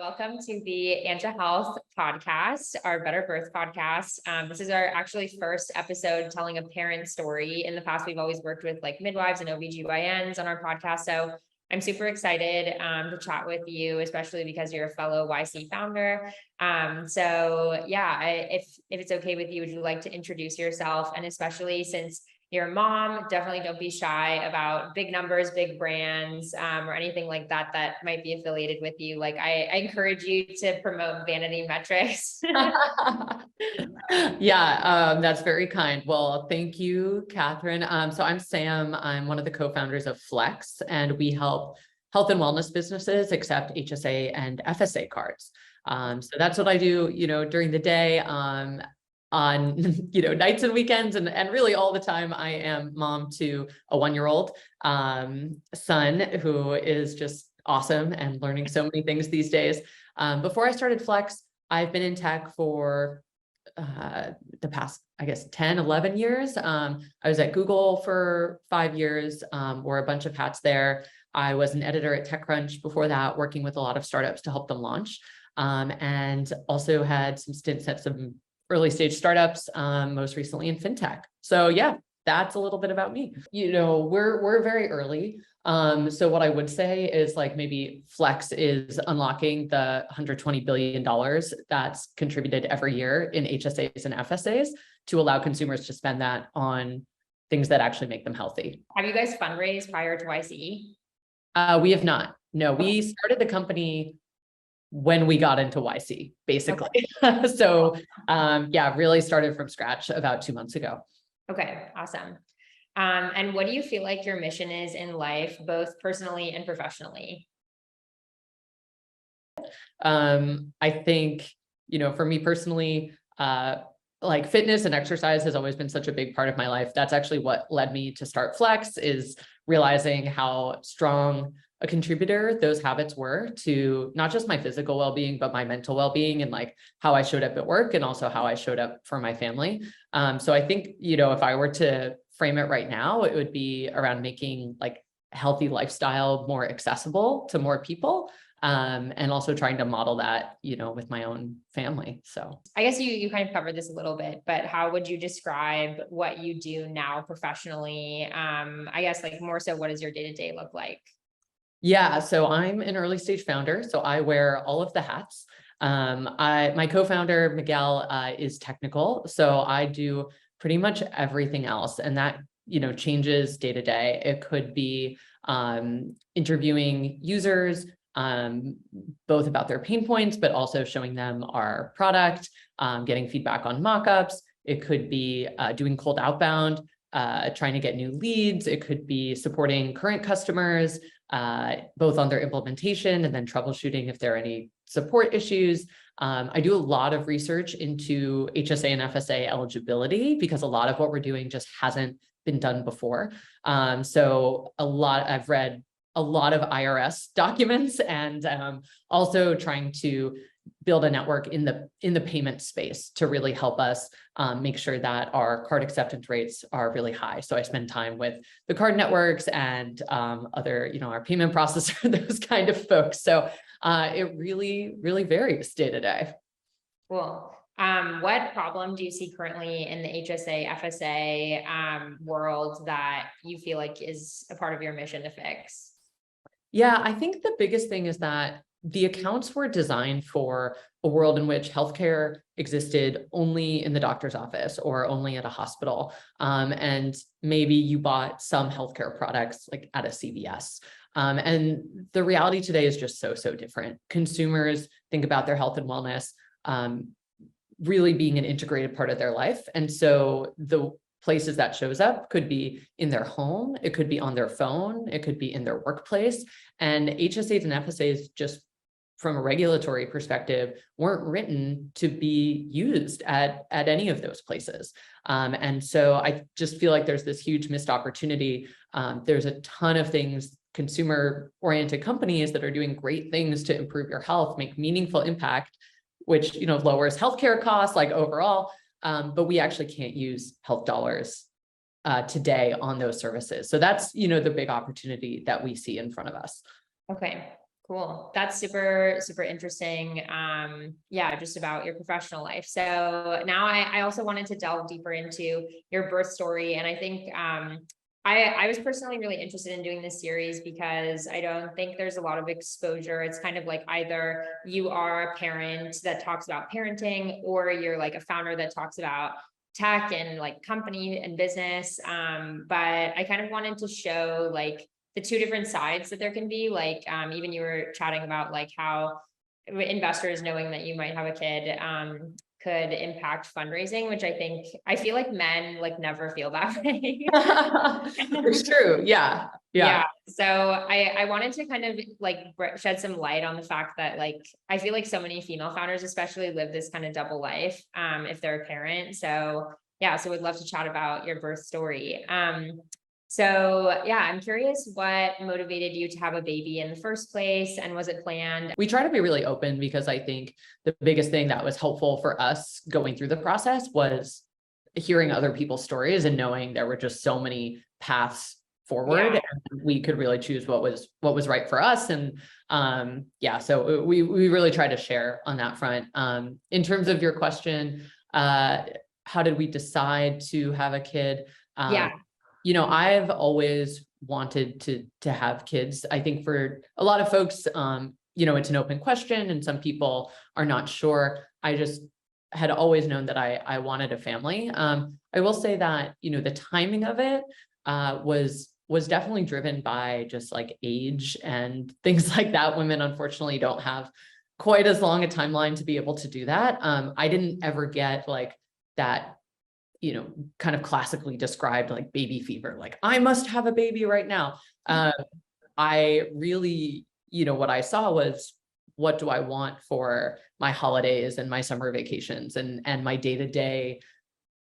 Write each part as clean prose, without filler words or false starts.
Welcome to the Anja Health podcast, our Better Birth podcast. This is our actually first episode telling a parent story. In the past, we've always worked with like midwives and OBGYNs on our podcast. So I'm super excited to chat with you, especially because you're a fellow YC founder. If it's okay with you, would you like to introduce yourself? And especially since you're a mom, definitely don't be shy about big numbers, big brands, or anything like that that might be affiliated with you. Like I encourage you to promote vanity metrics. Yeah, that's very kind. Well, thank you, Catherine. So I'm Sam. I'm one of the co-founders of Flex, and we help health and wellness businesses accept HSA and FSA cards. So that's what I do, during the day. On nights and weekends and really all the time. I am mom to a 1-year-old son who is just awesome and learning so many things these days. Before I started Flex, I've been in tech for the past, 10, 11 years. I was at Google for 5 years, wore a bunch of hats there. I was an editor at TechCrunch before that, working with a lot of startups to help them launch, and also had some stints at some early stage startups, most recently in fintech. So yeah, that's a little bit about me. We're very early. So what I would say is like maybe Flex is unlocking the $120 billion that's contributed every year in HSAs and FSAs to allow consumers to spend that on things that actually make them healthy. Have you guys fundraised prior to YCE? We have not. No, we started the company when we got into YC, basically. Okay. So really started from scratch about 2 months ago. Okay, awesome. And what do you feel like your mission is in life, both personally and professionally? I think, for me personally, like fitness and exercise has always been such a big part of my life. That's actually what led me to start Flex, is realizing how strong a contributor those habits were to not just my physical well-being, but my mental well-being and like how I showed up at work and also how I showed up for my family. So I think, if I were to frame it right now, it would be around making like healthy lifestyle more accessible to more people. And also trying to model that, with my own family. So I guess you kind of covered this a little bit, but how would you describe what you do now professionally? I guess like more so, what does your day-to-day look like? Yeah, so I'm an early stage founder, so I wear all of the hats. My co-founder, Miguel, is technical, so I do pretty much everything else, and that, changes day to day. It could be interviewing users, both about their pain points, but also showing them our product, getting feedback on mockups. It could be doing cold outbound, trying to get new leads. It could be supporting current customers, both on their implementation and then troubleshooting if there are any support issues. I do a lot of research into HSA and FSA eligibility because a lot of what we're doing just hasn't been done before. I've read a lot of IRS documents and also trying to build a network in the payment space to really help us make sure that our card acceptance rates are really high. So I spend time with the card networks and other, our payment processor, those kind of folks. So it really, really varies day to day. Cool. What problem do you see currently in the HSA, FSA world that you feel like is a part of your mission to fix? Yeah, I think the biggest thing is that the accounts were designed for a world in which healthcare existed only in the doctor's office or only at a hospital. And maybe you bought some healthcare products like at a CVS. And the reality today is just so different. Consumers think about their health and wellness really being an integrated part of their life. And so the places that shows up could be in their home, it could be on their phone, it could be in their workplace. And HSAs and FSAs, just from a regulatory perspective, weren't written to be used at any of those places. And so I just feel like there's this huge missed opportunity. There's a ton of things, consumer-oriented companies that are doing great things to improve your health, make meaningful impact, which, lowers healthcare costs like overall. But we actually can't use health dollars today on those services. So that's, the big opportunity that we see in front of us. Okay, Cool. That's super, super interesting. Yeah, just about your professional life. So now I also wanted to delve deeper into your birth story. And I think, I was personally really interested in doing this series because I don't think there's a lot of exposure. It's kind of like either you are a parent that talks about parenting, or you're like a founder that talks about tech and like company and business. But I kind of wanted to show like the two different sides that there can be. Like, even you were chatting about like how investors knowing that you might have a kid, could impact fundraising, which I feel like men like never feel that way. It's true. Yeah. Yeah. Yeah. So I wanted to kind of like shed some light on the fact that like, I feel like so many female founders especially live this kind of double life, if they're a parent. So yeah, so we'd love to chat about your birth story. So yeah, I'm curious what motivated you to have a baby in the first place, and was it planned? We try to be really open because I think the biggest thing that was helpful for us going through the process was hearing other people's stories and knowing there were just so many paths forward, Yeah. and we could really choose what was right for us. And yeah, so we really try to share on that front. In terms of your question, how did we decide to have a kid? Yeah. I've always wanted to have kids. I think for a lot of folks, it's an open question and some people are not sure. I just had always known that I wanted a family. I will say that, the timing of it was definitely driven by just like age and things like that. Women unfortunately don't have quite as long a timeline to be able to do that. I didn't ever get like that, kind of classically described like baby fever, like I must have a baby right now. I really, what I saw was, what do I want for my holidays and my summer vacations and my day-to-day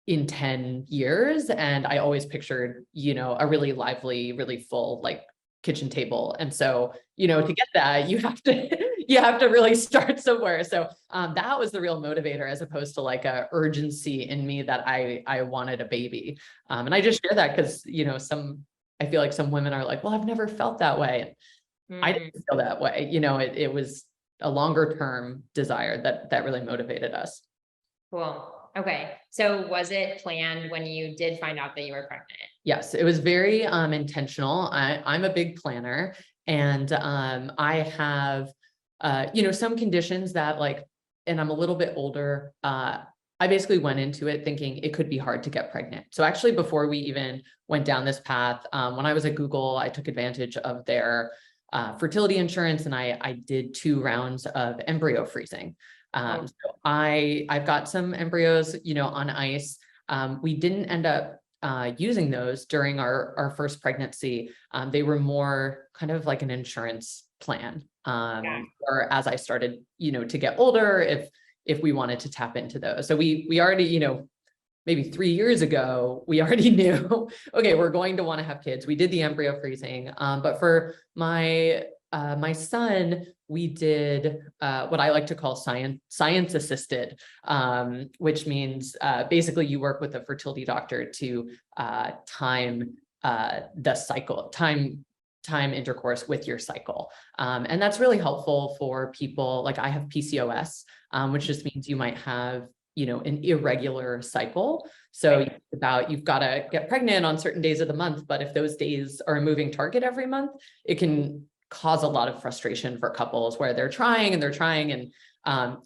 in 10 years. And I always pictured, a really lively, really full like kitchen table. And so, to get that, you have to really start somewhere. So that was the real motivator, as opposed to like a urgency in me that I wanted a baby. And I just share that because, I feel like some women are like, well, I've never felt that way. I didn't feel that way. It was a longer term desire that really motivated us. Cool. Okay. So was it planned when you did find out that you were pregnant? Yes, it was very intentional. I'm a big planner, and I have some conditions that like, and I'm a little bit older. I basically went into it thinking it could be hard to get pregnant. So actually, before we even went down this path, when I was at Google, I took advantage of their fertility insurance, and I did 2 rounds of embryo freezing. So I've got some embryos, on ice. We didn't end up using those during our first pregnancy. They were more kind of like an insurance plan. Or as I started, to get older, if we wanted to tap into those. So we already, maybe 3 years ago, we already knew, okay, we're going to want to have kids. We did the embryo freezing. But for my son, we did what I like to call science assisted, which means basically you work with a fertility doctor to time the cycle, time intercourse with your cycle. And that's really helpful for people. Like I have PCOS, which just means you might have, an irregular cycle. So you've got to get pregnant on certain days of the month, but if those days are a moving target every month, it can cause a lot of frustration for couples where they're trying and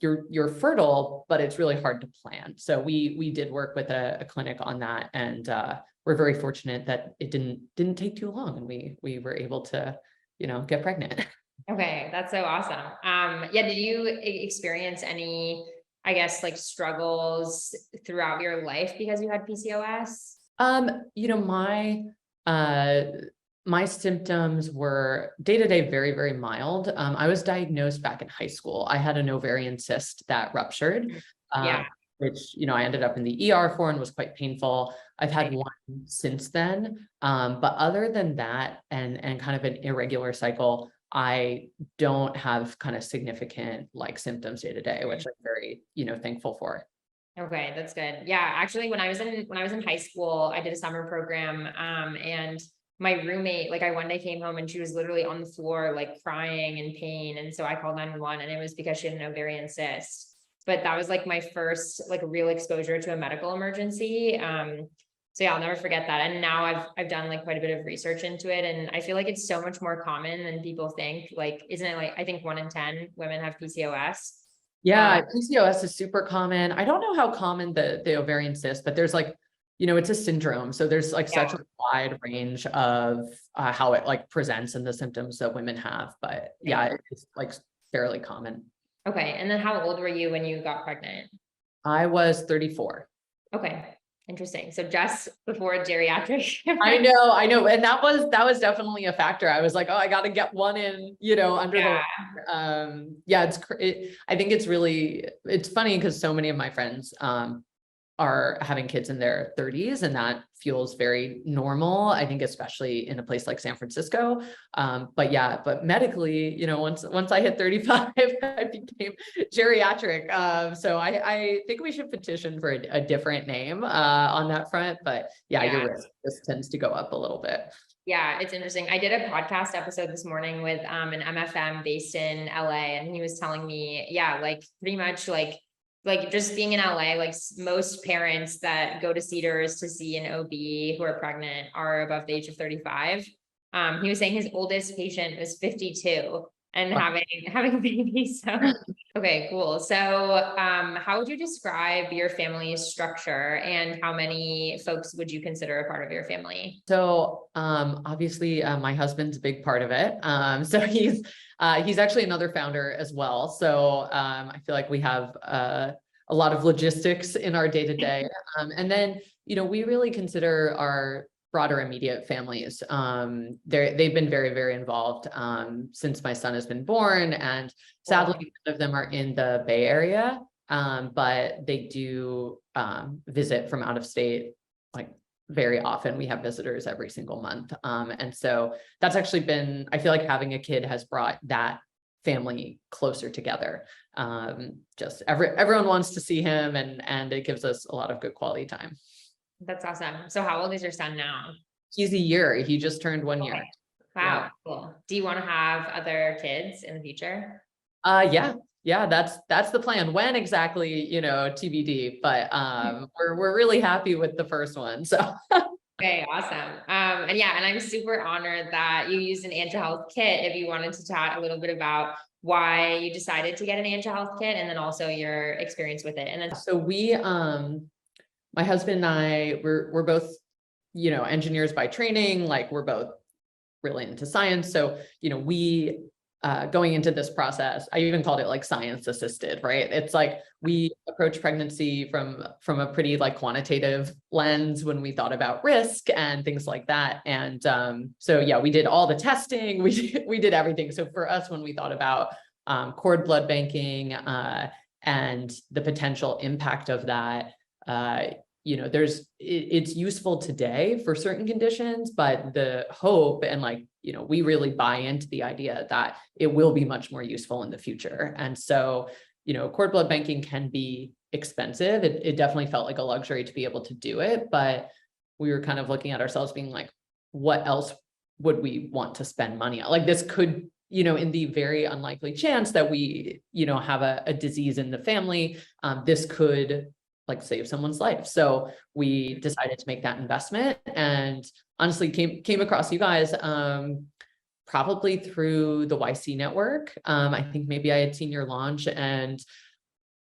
you're fertile, but it's really hard to plan. So we did work with a clinic on that, and we're very fortunate that it didn't take too long, and we were able to, get pregnant. Okay, that's so awesome. Yeah, did you experience any, I guess, like struggles throughout your life because you had PCOS? My symptoms were day-to-day very, very mild. I was diagnosed back in high school. I had an ovarian cyst that ruptured, which, I ended up in the ER for and was quite painful. I've had one since then. But other than that, and kind of an irregular cycle, I don't have kind of significant like symptoms day to day, which I'm very, thankful for. Okay, that's good. Yeah, actually, when I was in high school, I did a summer program, and my roommate, like I one day came home and she was literally on the floor, like crying in pain. And so I called 911 and it was because she had an ovarian cyst. But that was like my first like real exposure to a medical emergency. So yeah, I'll never forget that. And now I've done like quite a bit of research into it. And I feel like it's so much more common than people think. Like, isn't it like, I think 1 in 10 women have PCOS. Yeah, PCOS is super common. I don't know how common the ovarian cyst, but there's like, it's a syndrome. So there's like such a wide range of how it like presents and the symptoms that women have. But yeah, it's like fairly common. Okay. And then how old were you when you got pregnant? I was 34. Okay. Interesting. So just before geriatric. I know. And that was definitely a factor. I was like, oh, I got to get one in, under the, yeah, I think it's funny because so many of my friends, are having kids in their 30s, and that feels very normal. I think, especially in a place like San Francisco. But medically, once I hit 35, I became geriatric. So I think we should petition for a different name, on that front, but your risk just tends to go up a little bit. Yeah, it's interesting. I did a podcast episode this morning with an MFM based in LA, and he was telling me, like pretty much like just being in LA, like most parents that go to Cedars to see an OB who are pregnant are above the age of 35. He was saying his oldest patient was 52 and having a baby. So, okay, cool. So, how would you describe your family's structure, and how many folks would you consider a part of your family? So, obviously, my husband's a big part of it. So he's actually another founder as well. So, I feel like we have, a lot of logistics in our day to day. And then, we really consider our broader immediate families. They've been very, very involved, since my son has been born, and sadly, none of them are in the Bay Area. But they do, visit from out of state, like very often. We have visitors every single month. And so that's actually been, I feel like having a kid has brought that family closer together. Just everyone wants to see him, and it gives us a lot of good quality time. That's awesome. So how old is your son now? He's a year. He just turned 1 year. Wow. Cool. Do you want to have other kids in the future? Yeah, that's the plan. When exactly, TBD, but we're really happy with the first one. So okay, awesome. And I'm super honored that you used an Anja Health kit. If you wanted to chat a little bit about why you decided to get an Anja Health kit, and then also your experience with it. And then so my husband and I, we're both, engineers by training. Like, we're both really into science. So, we going into this process, I even called it like science assisted, right? It's like we approach pregnancy from a pretty like quantitative lens when we thought about risk and things like that. And so we did all the testing, we did everything. So for us, when we thought about cord blood banking and the potential impact of that, it's useful today for certain conditions, but the hope and we really buy into the idea that it will be much more useful in the future. And so, cord blood banking can be expensive. It definitely felt like a luxury to be able to do it, but we were kind of looking at ourselves being like, what else would we want to spend money on? Like, this could, in the very unlikely chance that we, have a disease in the family, this could save someone's life. So we decided to make that investment, and honestly came across you guys, probably through the YC network. I think maybe I had seen your launch, and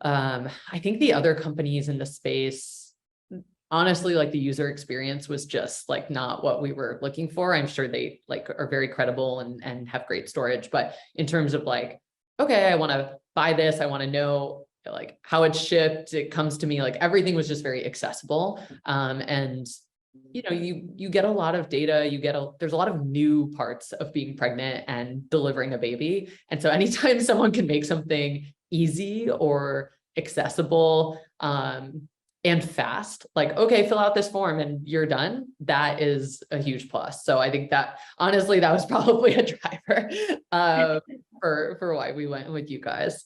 I think the other companies in the space, honestly, the user experience was just not what we were looking for. I'm sure they are very credible and have great storage, but in terms of okay, I want to buy this, I want to know how it's shipped, it comes to me, everything was just very accessible. And you get a lot of data, there's a lot of new parts of being pregnant and delivering a baby. And so anytime someone can make something easy or accessible, and fast, okay, fill out this form and you're done, that is a huge plus. So I think that honestly, that was probably a driver, for why we went with you guys.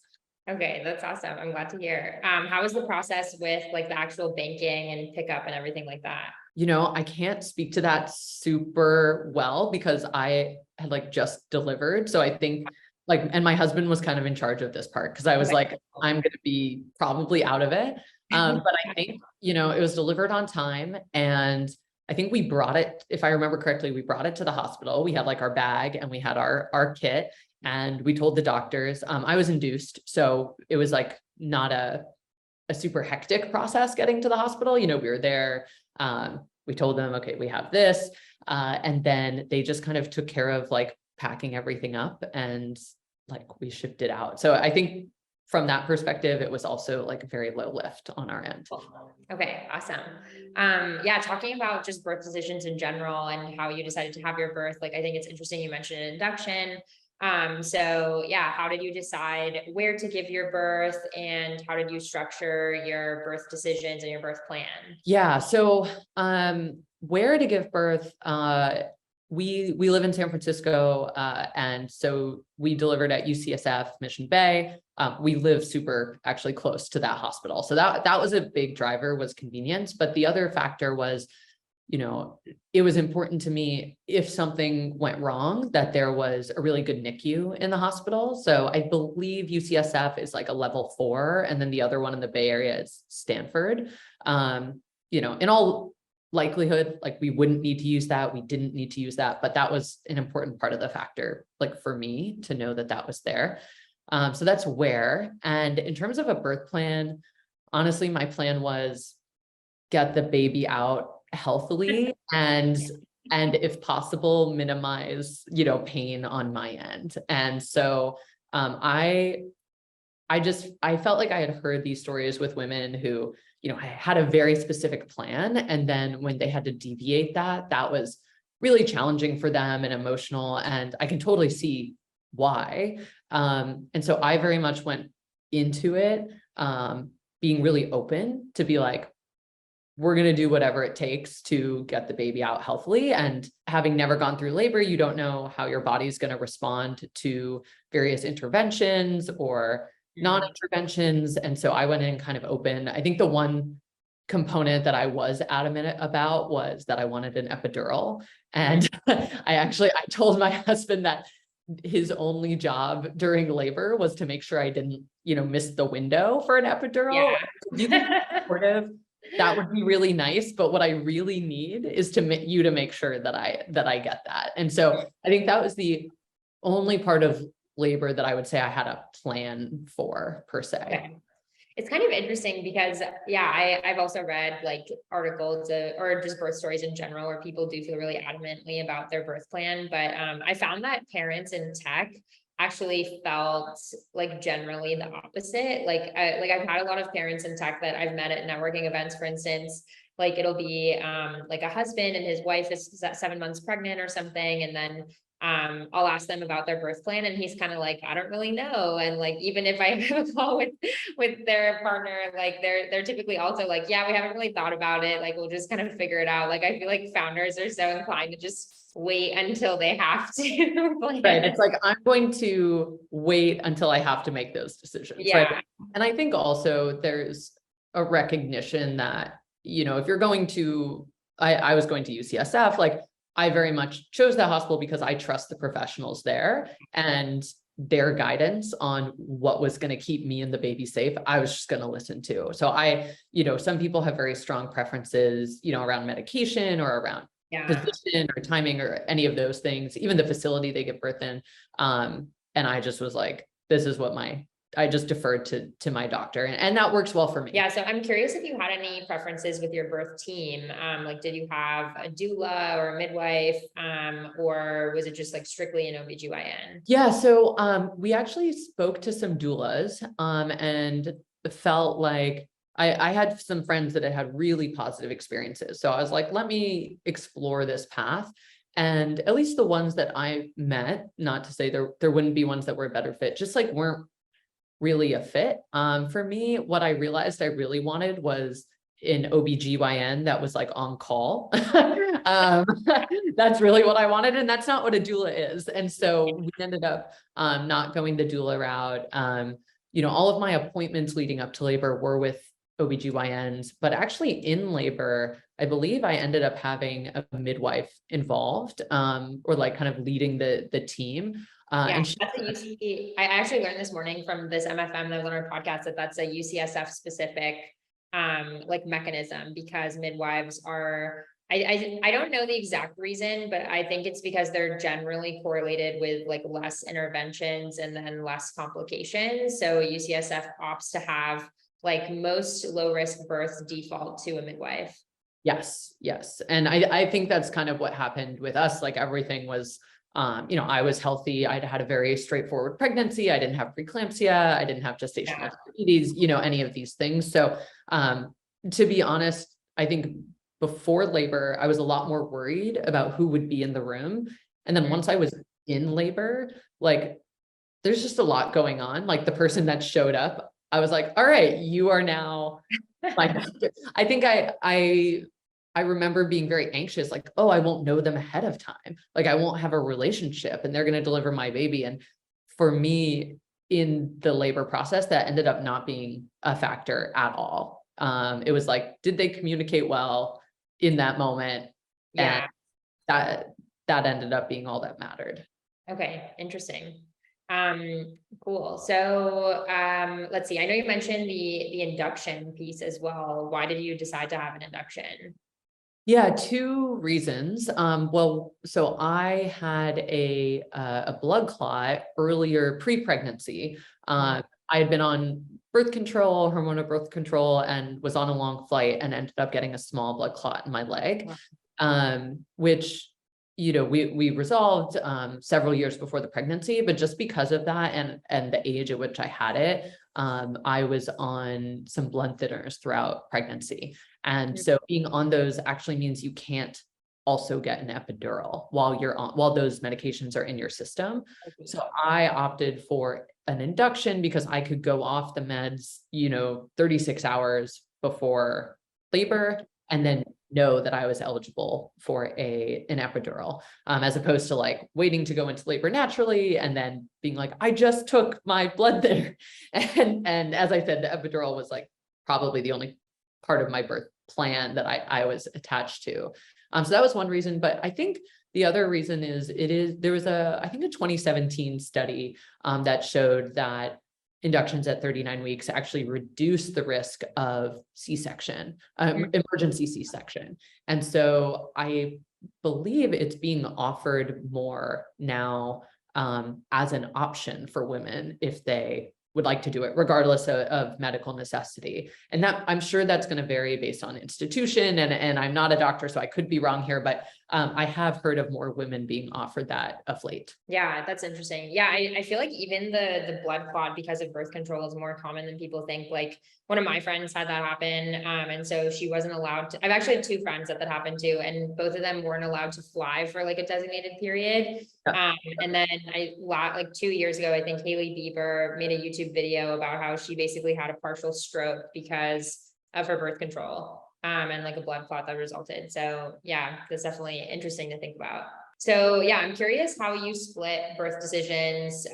Okay, that's awesome. I'm glad to hear. How was the process with the actual banking and pickup and everything like that? I can't speak to that super well because I had like just delivered. So I think like, and my husband was kind of in charge of this part because I was like, I'm going to be probably out of it. But I think, it was delivered on time, and I think we brought it, if I remember correctly, we brought it to the hospital. We had like our bag and we had our kit, and we told the doctors, I was induced. So it was like not a super hectic process getting to the hospital. We were there. We told them, okay, we have this. And then they just kind of took care of like packing everything up, and like we shipped it out. So I think from that perspective, it was also like very low lift on our end. Okay, awesome. Yeah, talking about just birth decisions in general and how you decided to have your birth, like I think it's interesting you mentioned induction. So yeah, how did you decide where to give your birth, and how did you structure your birth decisions and your birth plan? Yeah. So, where to give birth, we live in San Francisco, and so we delivered at UCSF Mission Bay. We live super actually close to that hospital. So that was a big driver, was convenience. But the other factor was, it was important to me, if something went wrong, that there was a really good NICU in the hospital. So I believe UCSF is like a level 4, and then the other one in the Bay Area is Stanford. In all likelihood, like we wouldn't need to use that. We didn't need to use that, but that was an important part of the factor, like for me to know that that was there. So that's where. And in terms of a birth plan, honestly, my plan was get the baby out healthily and if possible, minimize, pain on my end. And so I felt like I had heard these stories with women who, had a very specific plan. And then when they had to deviate that was really challenging for them and emotional. And I can totally see why. And so I very much went into it, being really open to be like, we're going to do whatever it takes to get the baby out healthily. And having never gone through labor, you don't know how your body's going to respond to various interventions or non-interventions. And so I went in kind of open. I think the one component that I was adamant about was that I wanted an epidural. And I told my husband that his only job during labor was to make sure I didn't, miss the window for an epidural. Yeah. That would be really nice. But what I really need is to make sure that I get that. And so I think that was the only part of labor that I would say I had a plan for, per se. Okay. It's kind of interesting because I've also read like articles or just birth stories in general where people do feel really adamantly about their birth plan. But I found that parents in tech actually felt like generally the opposite. Like I've had a lot of parents in tech that I've met at networking events, for instance. Like it'll be like a husband and his wife is 7 months pregnant or something, and then I'll ask them about their birth plan, and he's kind of like, I don't really know. And like, even if I have a call with their partner, like they're typically also like, yeah, we haven't really thought about it. Like, we'll just kind of figure it out. Like, I feel like founders are so inclined to just wait until they have to. Right. It's like, I'm going to wait until I have to make those decisions. Yeah. Right. And I think also there's a recognition that, if you're going to, I was going to UCSF, like I very much chose that hospital because I trust the professionals there and their guidance on what was going to keep me and the baby safe. I was just going to listen to. So some people have very strong preferences, around medication or around position or timing or any of those things, even the facility they give birth in. And I just was like, this is what I just deferred to my doctor, and that works well for me. Yeah. So I'm curious if you had any preferences with your birth team. Like, did you have a doula or a midwife, or was it just like strictly an OBGYN? Yeah. So, we actually spoke to some doulas, and felt like I had some friends that had really positive experiences. So I was like, let me explore this path. And at least the ones that I met, not to say there wouldn't be ones that were a better fit, just like weren't really a fit. For me, what I realized I really wanted was an OBGYN that was like on call. That's really what I wanted. And that's not what a doula is. And so we ended up not going the doula route. All of my appointments leading up to labor were with OBGYNs, but actually in labor, I believe I ended up having a midwife involved, or like kind of leading the team. Yeah, And she, that's a UC. I actually learned this morning from this MFM that was on our podcast that that's a UCSF specific like mechanism, because midwives are, I don't know the exact reason, but I think it's because they're generally correlated with like less interventions and then less complications. So UCSF opts to have like most low risk births default to a midwife. yes, yes. And I think that's kind of what happened with us. Like everything was, I was healthy. I'd had a very straightforward pregnancy. I didn't have preeclampsia. I didn't have gestational diabetes, any of these things. So, to be honest, I think before labor, I was a lot more worried about who would be in the room. And then once I was in labor, like there's just a lot going on. Like the person that showed up, I was like, all right, you are now my doctor. I think I remember being very anxious, like, oh, I won't know them ahead of time. Like I won't have a relationship and they're going to deliver my baby. And for me in the labor process, that ended up not being a factor at all. It was like, did they communicate well in that moment? Yeah. And that ended up being all that mattered. Okay, interesting. Cool. So, let's see. I know you mentioned the induction piece as well. Why did you decide to have an induction? Yeah, two reasons. Well, so I had a blood clot earlier pre-pregnancy. I had been on birth control, hormonal birth control, and was on a long flight and ended up getting a small blood clot in my leg, which we resolved several years before the pregnancy, but just because of that and the age at which I had it, I was on some blood thinners throughout pregnancy. And so being on those actually means you can't also get an epidural while those medications are in your system. So I opted for an induction because I could go off the meds, 36 hours before labor, and then know that I was eligible for an epidural, as opposed to like waiting to go into labor naturally and then being like, I just took my blood thinner. And as I said, the epidural was like probably the only part of my birth plan that I was attached to. So that was one reason, but I think the other reason is there was I think a 2017 study that showed that inductions at 39 weeks actually reduce the risk of C-section, emergency C-section. And so I believe it's being offered more now as an option for women if they would like to do it, regardless of medical necessity. And that I'm sure that's going to vary based on institution. And I'm not a doctor, so I could be wrong here, but I have heard of more women being offered that of late. Yeah, that's interesting. Yeah, I feel like even the blood clot because of birth control is more common than people think. Like one of my friends had that happen. And so she wasn't allowed to, I've actually had two friends that happened to, and both of them weren't allowed to fly for like a designated period. And then like 2 years ago, I think Hailey Bieber made a YouTube video about how she basically had a partial stroke because of her birth control. And like a blood clot that resulted. So yeah, that's definitely interesting to think about. So yeah, I'm curious how you split birth decisions,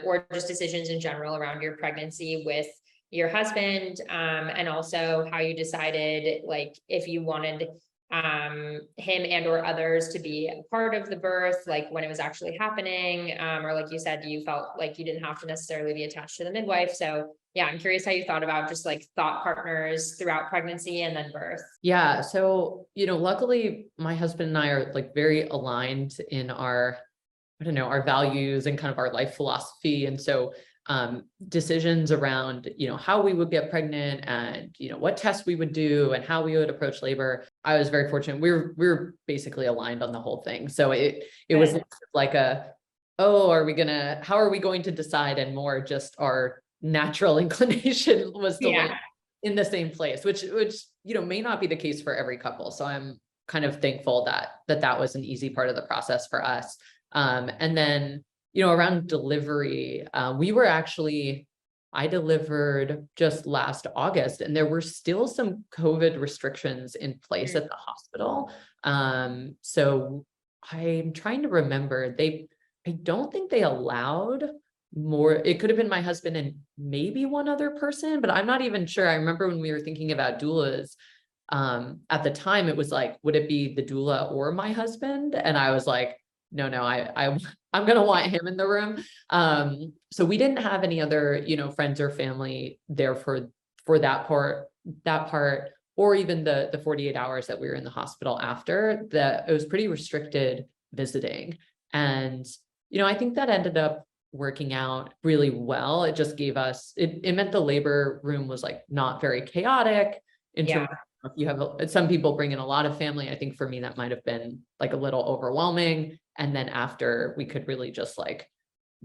or just decisions in general around your pregnancy with your husband, and also how you decided like if you wanted him and or others to be a part of the birth, like when it was actually happening, or like you said, you felt like you didn't have to necessarily be attached to the midwife. So yeah, I'm curious how you thought about just like thought partners throughout pregnancy and then birth. Yeah. So, luckily my husband and I are like very aligned in our values and kind of our life philosophy. And so decisions around, how we would get pregnant and, what tests we would do and how we would approach labor. I was very fortunate. We were basically aligned on the whole thing. So it was like how are we going to decide, and more just our natural inclination was to land in the same place, which, may not be the case for every couple. So I'm kind of thankful that was an easy part of the process for us. And then, around delivery, I delivered just last August, and there were still some COVID restrictions in place at the hospital. So I'm trying to remember, I don't think they allowed more, it could have been my husband and maybe one other person, but I'm not even sure. I remember when we were thinking about doulas, at the time it was like, would it be the doula or my husband? And I was like, no, I'm going to want him in the room. So we didn't have any other, friends or family there for that part, or even the 48 hours that we were in the hospital after that. It was pretty restricted visiting. And, I think that ended up working out really well. It just gave us, it meant the labor room was like not very chaotic in terms of, if you have some people bring in a lot of family. I think for me, that might've been like a little overwhelming. And then after, we could really just like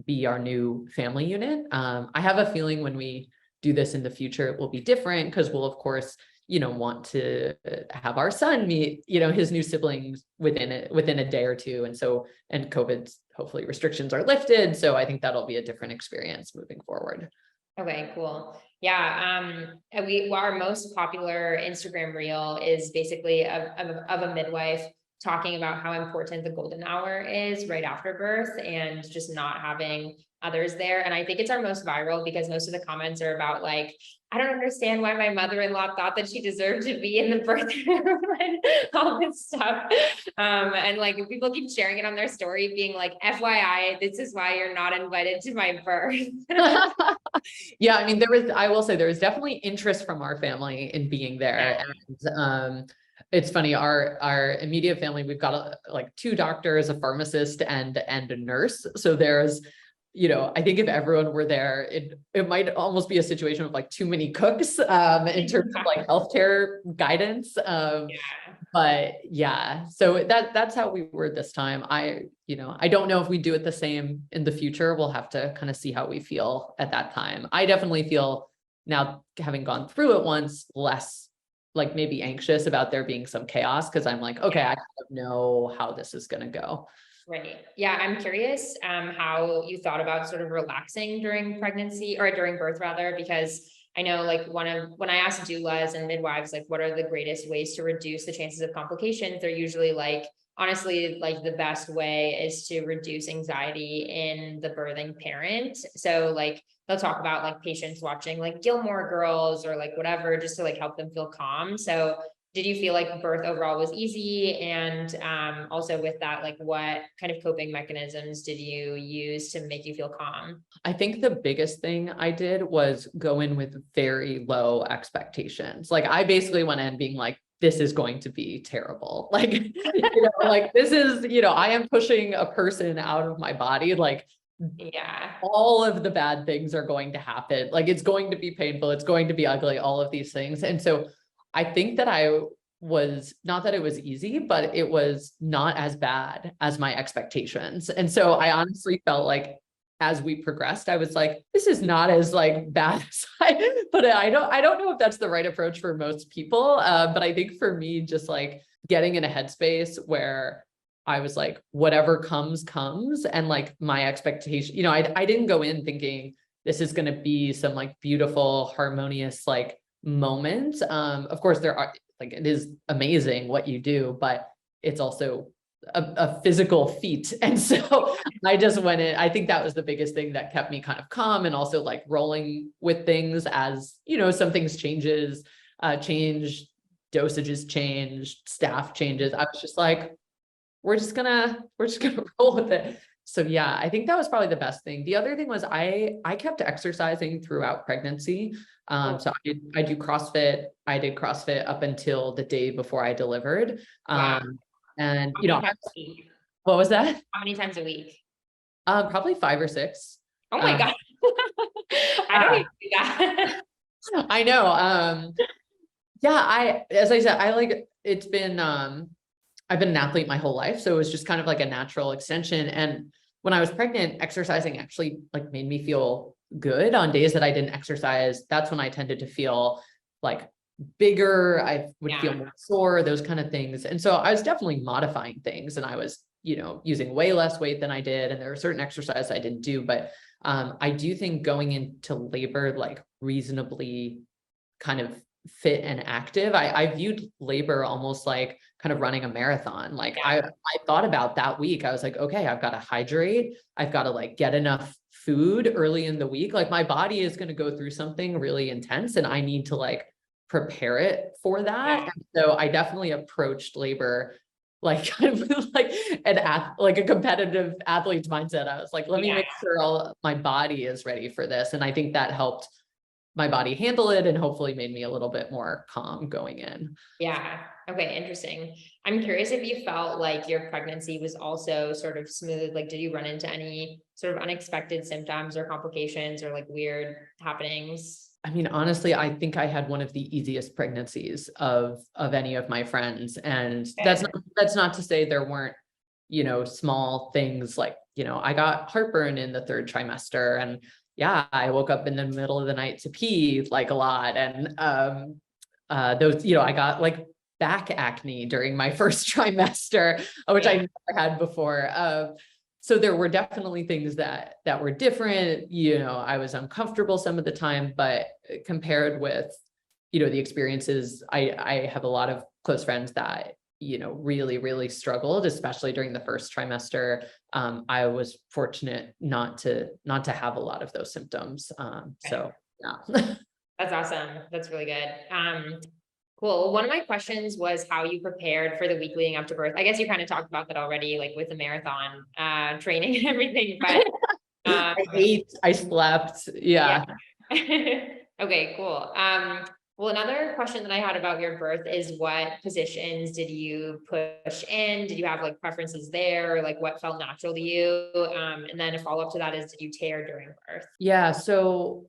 be our new family unit. I have a feeling when we do this in the future, it will be different, because we'll of course, want to have our son meet, his new siblings within a day or two. And COVID's hopefully restrictions are lifted. So I think that'll be a different experience moving forward. Okay, cool. Yeah. Our most popular Instagram reel is basically of a midwife talking about how important the golden hour is right after birth and just not having others there. And I think it's our most viral because most of the comments are about like, I don't understand why my mother-in-law thought that she deserved to be in the birth room and all this stuff. And like people keep sharing it on their story being like, FYI, this is why you're not invited to my birth. Yeah, I mean, I will say there was definitely interest from our family in being there. Yeah. And it's funny, our immediate family, we've got like 2 doctors, a pharmacist, and a nurse. So there's, I think if everyone were there, it might almost be a situation of like too many cooks in terms of like healthcare guidance. But yeah, so that's how we were this time. I don't know if we do it the same in the future. We'll have to kind of see how we feel at that time. I definitely feel now, having gone through it once, less like maybe anxious about there being some chaos, because I'm like, okay, I kind of know how this is going to go. Right. Yeah. I'm curious how you thought about sort of relaxing during pregnancy or during birth rather, because I know like when I ask doulas and midwives, like what are the greatest ways to reduce the chances of complications? They're usually like, honestly, like the best way is to reduce anxiety in the birthing parent. So like they'll talk about like patients watching like Gilmore Girls or like whatever, just to like help them feel calm. So did you feel like birth overall was easy? And also with that, like what kind of coping mechanisms did you use to make you feel calm? I think the biggest thing I did was go in with very low expectations. Like I basically went in being like, this is going to be terrible. Like, like this is, I am pushing a person out of my body. Like, yeah, all of the bad things are going to happen. Like it's going to be painful. It's going to be ugly, all of these things. And so I think that I was, not that it was easy, but it was not as bad as my expectations. And so I honestly felt like as we progressed, I was like, this is not as like bad as but I don't know if that's the right approach for most people. But I think for me, just like getting in a headspace where I was like, whatever comes. And like my expectation, I didn't go in thinking this is going to be some like beautiful, harmonious, like moment. Of course there are, like, it is amazing what you do, but it's also a physical feat. And so I just went in. I think that was the biggest thing that kept me kind of calm, and also like rolling with things as, some things changed, dosages changed, staff changes. I was just like, we're just gonna roll with it. So yeah, I think that was probably the best thing. The other thing was I kept exercising throughout pregnancy. So I do CrossFit. I did CrossFit up until the day before I delivered. wow. And What was that? How many times a week? Probably 5 or 6. Oh my God. I don't even do that. I know. Yeah, as I said, it's been, I've been an athlete my whole life. So it was just kind of like a natural extension. And when I was pregnant, exercising actually like made me feel good. On days that I didn't exercise, that's when I tended to feel like bigger. I would feel more sore, those kind of things. And so I was definitely modifying things, and I was, using way less weight than I did. And there were certain exercises I didn't do, but I do think going into labor, like reasonably kind of fit and active. I viewed labor almost like kind of running a marathon. Like I thought about that week. I was like, okay, I've got to hydrate. I've got to like get enough food early in the week. Like my body is going to go through something really intense and I need to like prepare it for that. Yeah. And so I definitely approached labor like kind of like like a competitive athlete's mindset. I was like, let me Yeah. make sure my body is ready for this. And I think that helped my body handle it and hopefully made me a little bit more calm going in. Yeah. Okay. Interesting. I'm curious if you felt like your pregnancy was also sort of smooth. Like, did you run into any sort of unexpected symptoms or complications or like weird happenings? I mean, honestly, I think I had one of the easiest pregnancies of any of my friends. And Good. that's not to say there weren't, small things like, I got heartburn in the third trimester and yeah, I woke up in the middle of the night to pee like a lot. And those, I got like back acne during my first trimester, which I never had before. So there were definitely things that were different. I was uncomfortable some of the time, but compared with, the experiences, I have a lot of close friends that, really, really struggled, especially during the first trimester. I was fortunate not to have a lot of those symptoms. So yeah. That's awesome. That's really good. Cool. One of my questions was how you prepared for the week leading up to birth. I guess you kind of talked about that already, like with the marathon training and everything, but I ate, I slept. Yeah. Okay, cool. Well, another question that I had about your birth is what positions did you push in? Did you have like preferences there? Or, like what felt natural to you? And then a follow-up to that is, did you tear during birth? Yeah. So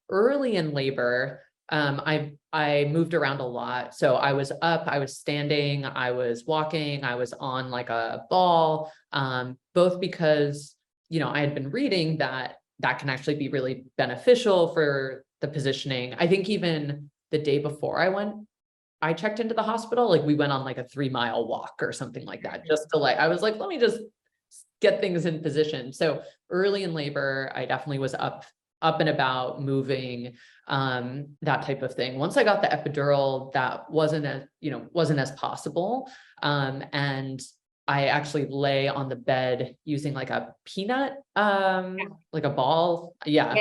early in labor, I moved around a lot. So I was up, I was standing, I was walking, I was on like a ball, both because, I had been reading that can actually be really beneficial for the positioning. I think even the day before I checked into the hospital, like we went on like a 3-mile walk or something like that, just to I was like, let me just get things in position. So early in labor, I definitely was up and about, moving, that type of thing. Once I got the epidural, that wasn't as possible. And I actually lay on the bed using like a peanut, like a ball. Yeah.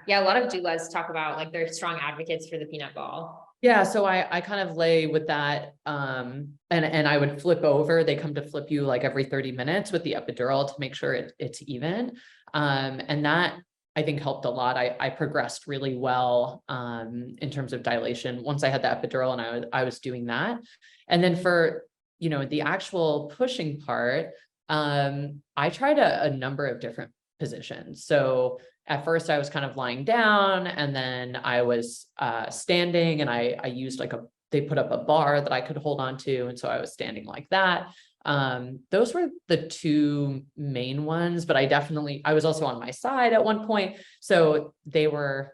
Yeah. A lot of doulas talk about like they're strong advocates for the peanut ball. Yeah. So I kind of lay with that. And I would flip over. They come to flip you like every 30 minutes with the epidural to make sure it's even. And that I think helped a lot. I progressed really well, in terms of dilation once I had the epidural and I was doing that. And then for, the actual pushing part, I tried a number of different positions. So at first I was kind of lying down and then I was standing and I used they put up a bar that I could hold on to. And so I was standing like that. Those were the two main ones, but I was also on my side at one point. So they were,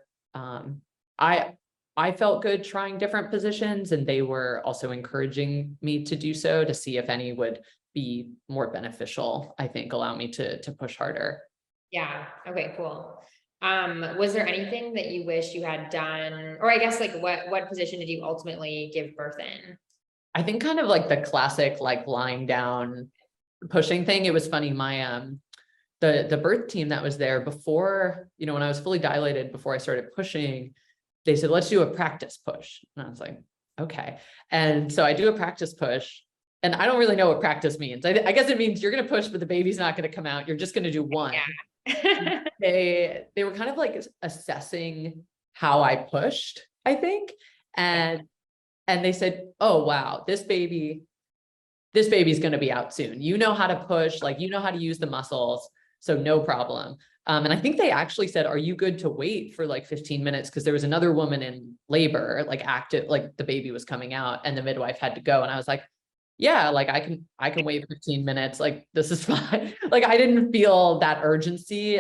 I felt good trying different positions and they were also encouraging me to do so to see if any would be more beneficial, I think, allow me to push harder. Yeah. Okay, cool. Was there anything that you wish you had done, or I guess like what position did you ultimately give birth in? I think kind of like the classic, like lying down, pushing thing. It was funny. My, the birth team that was there before, when I was fully dilated, before I started pushing, they said, let's do a practice push. And I was like, okay. And so I do a practice push and I don't really know what practice means. I guess it means you're going to push, but the baby's not going to come out. You're just going to do one. Yeah. They were kind of like assessing how I pushed, I think. And they said, oh, wow, this baby's going to be out soon. You know how to push, like, you know how to use the muscles. So no problem. And I think they actually said, are you good to wait for like 15 minutes? Because there was another woman in labor, like active, like the baby was coming out and the midwife had to go. And I was like, yeah, like I can wait 15 minutes. Like, this is fine. Like, I didn't feel that urgency,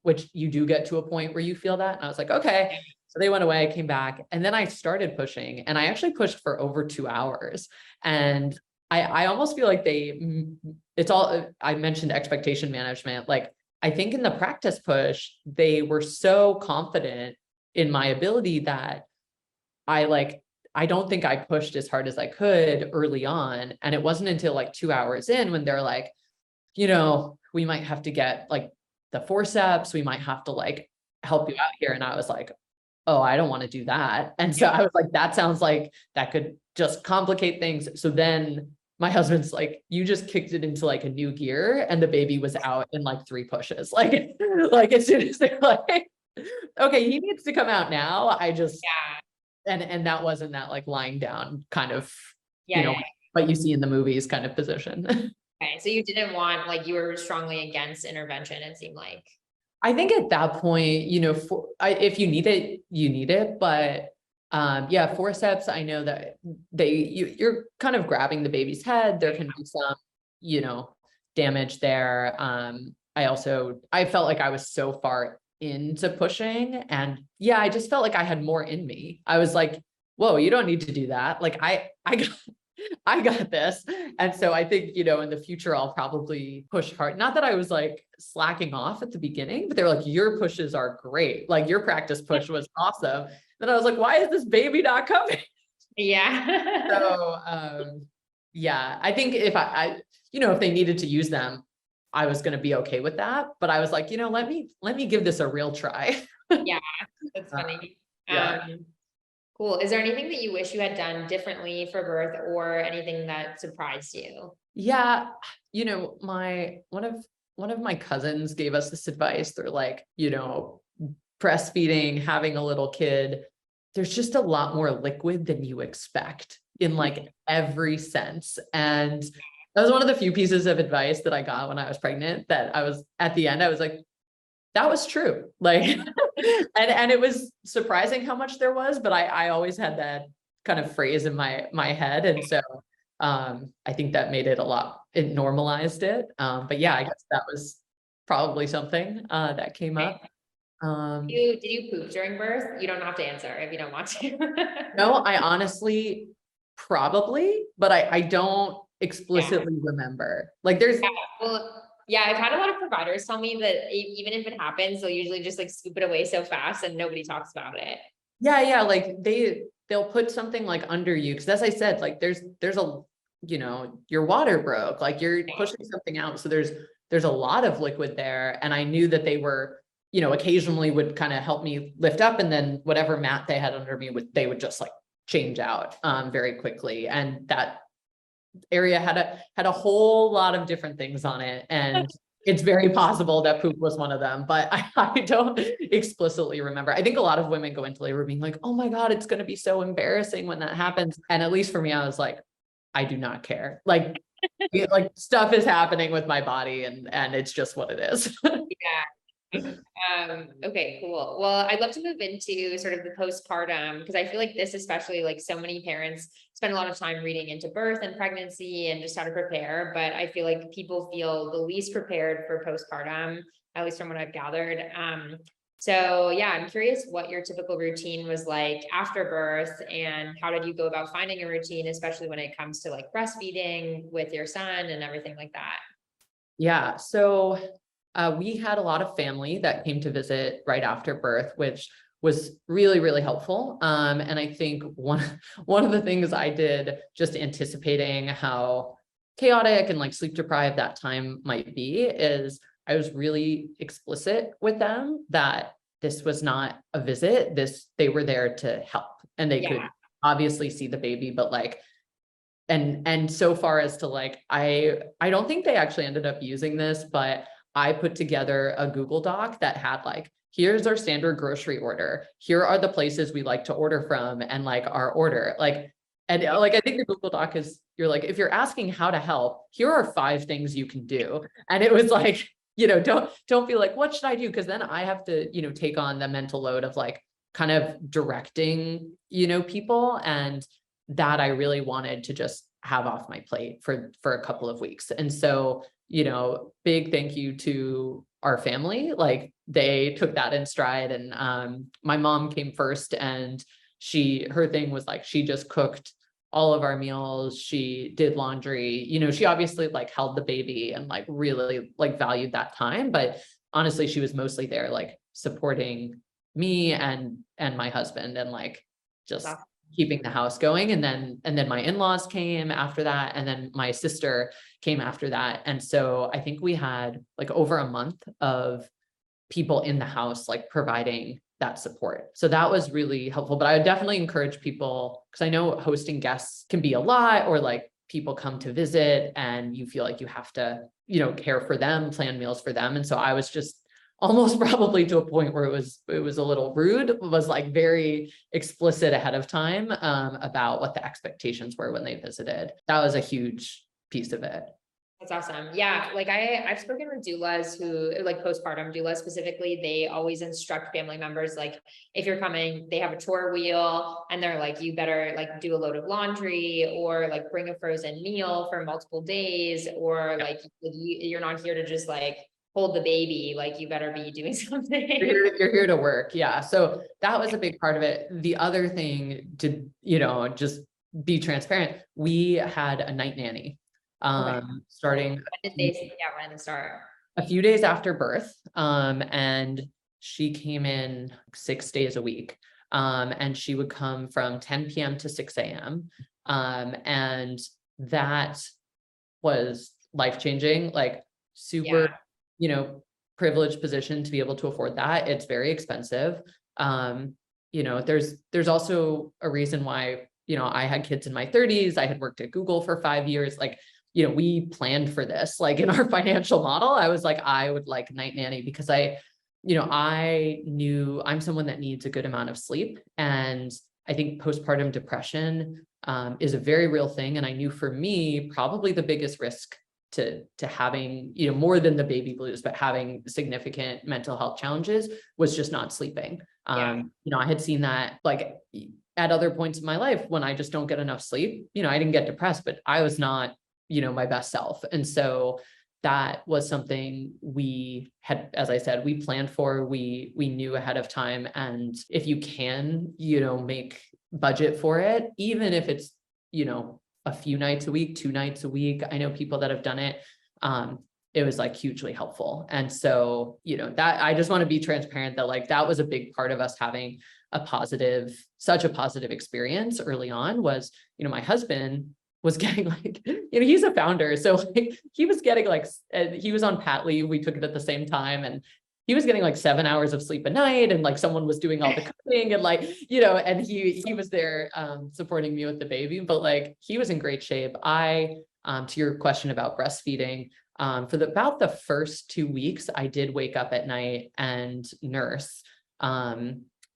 which you do get to a point where you feel that. And I was like, okay. So they went away, came back, and then I started pushing and I actually pushed for over 2 hours. And I almost feel like I mentioned expectation management. Like, I think in the practice push, they were so confident in my ability that I don't think I pushed as hard as I could early on. And it wasn't until like 2 hours in when they're like, we might have to get like the forceps, we might have to like help you out here. And I was like, oh, I don't want to do that. And so I was like, that sounds like that could just complicate things. So then my husband's like, you just kicked it into like a new gear, and the baby was out in like 3 pushes. Like as soon as they're like, okay, he needs to come out now. And that wasn't that like lying down kind of, what you see in the movies kind of position. Okay, so you didn't want, like, you were strongly against intervention, it seemed like. I think at that point, if you need it, you need it. But yeah, forceps, I know that you're kind of grabbing the baby's head. There can be some, damage there. I felt like I was so far into pushing, and yeah, I just felt like I had more in me. I was like, whoa, you don't need to do that. Like I got this. And so I think, in the future, I'll probably push hard. Not that I was like slacking off at the beginning, but they were like, your pushes are great. Like your practice push was awesome. Then I was like, why is this baby not coming? Yeah. So, yeah, I think if if they needed to use them, I was going to be okay with that. But I was like, let me give this a real try. Yeah, that's funny. Yeah. Cool. Is there anything that you wish you had done differently for birth, or anything that surprised you? Yeah. One of my cousins gave us this advice. They're like, breastfeeding, having a little kid, there's just a lot more liquid than you expect in like every sense. And that was one of the few pieces of advice that I got when I was pregnant, that I was at the end, I was like, that was true. Like, and it was surprising how much there was, but I always had that kind of phrase in my head. And so, I think that made it it normalized it. But yeah, I guess that was probably something, that came up. Did you poop during birth? You don't have to answer if you don't want to. No, I honestly probably, but I don't explicitly remember. Like there's, well, yeah, I've had a lot of providers tell me that even if it happens, they'll usually just like scoop it away so fast and nobody talks about it. yeah, like they'll put something like under you. Cause as I said, like there's a, your water broke, like you're pushing something out. So there's a lot of liquid there. And I knew that they were, occasionally would kind of help me lift up, and then whatever mat they had under me they would just like change out, very quickly. And that area had a whole lot of different things on it. And it's very possible that poop was one of them, but I don't explicitly remember. I think a lot of women go into labor being like, oh my God, it's going to be so embarrassing when that happens. And at least for me, I was like, I do not care. Like, like stuff is happening with my body, and it's just what it is. Yeah. Okay, cool. Well, I'd love to move into sort of the postpartum, because I feel like this, especially, like, so many parents spend a lot of time reading into birth and pregnancy and just how to prepare. But I feel like people feel the least prepared for postpartum, at least from what I've gathered. So yeah, I'm curious what your typical routine was like after birth, and how did you go about finding a routine, especially when it comes to like breastfeeding with your son and everything like that. Yeah. So we had a lot of family that came to visit right after birth, which was really, really helpful. And I think one of the things I did, just anticipating how chaotic and like sleep deprived that time might be, is I was really explicit with them that this was not a visit. They were there to help, and they could obviously see the baby, but like, and so far as to like, I don't think they actually ended up using this, but I put together a Google Doc that had like, here's our standard grocery order. Here are the places we like to order from, and like our order, like, and like, I think the Google Doc is, you're like, if you're asking how to help, here are 5 things you can do. And it was like, don't feel like, what should I do? Cause then I have to, take on the mental load of like kind of directing, people. And that I really wanted to just have off my plate for a couple of weeks. And so, big thank you to our family. Like they took that in stride. And my mom came first, and her thing was like, she just cooked all of our meals. She did laundry, she obviously like held the baby and like really like valued that time. But honestly, she was mostly there, like supporting me and my husband, and like just keeping the house going. And then my in-laws came after that. And then my sister came after that. And so I think we had like over a month of people in the house, like providing that support. So that was really helpful. But I would definitely encourage people, because I know hosting guests can be a lot, or like people come to visit and you feel like you have to, care for them, plan meals for them. And so I was just almost probably to a point where it was a little rude, was like very explicit ahead of time about what the expectations were when they visited. That was a huge piece of it. That's awesome. Yeah. Like I've spoken with doulas who like postpartum doulas specifically, they always instruct family members, like if you're coming, they have a chore wheel and they're like, you better like do a load of laundry or like bring a frozen meal for multiple days, or like you're not here to just like hold the baby, like you better be doing something. You're here to work. Yeah. So that was a big part of it. The other thing to, just be transparent, we had a night nanny. Starting when did they start? A few days after birth. And she came in 6 days a week. And she would come from 10 p.m. to 6 a.m. And that was life-changing, like super, privileged position to be able to afford that. It's very expensive. There's also a reason why, I had kids in my 30s. I had worked at Google for 5 years. Like, we planned for this, like in our financial model. I was like, I would like night nanny because I knew I'm someone that needs a good amount of sleep. And I think postpartum depression is a very real thing. And I knew for me, probably the biggest risk to having, more than the baby blues, but having significant mental health challenges was just not sleeping. I had seen that like at other points in my life when I just don't get enough sleep, I didn't get depressed, but I was not, my best self. And so that was something we had, as I said, we planned for, we knew ahead of time. And if you can, make budget for it, even if it's, a few nights a week, 2 nights a week. I know people that have done it. It was like hugely helpful. And so, that I just want to be transparent that like, that was a big part of us having such a positive experience early on was, my husband was getting like, he's a founder. So like he was getting like, he was on pat leave. We took it at the same time and he was getting like 7 hours of sleep a night. And like someone was doing all the cooking and like, and he was there supporting me with the baby, but like he was in great shape. To your question about breastfeeding, for about the first 2 weeks, I did wake up at night and nurse.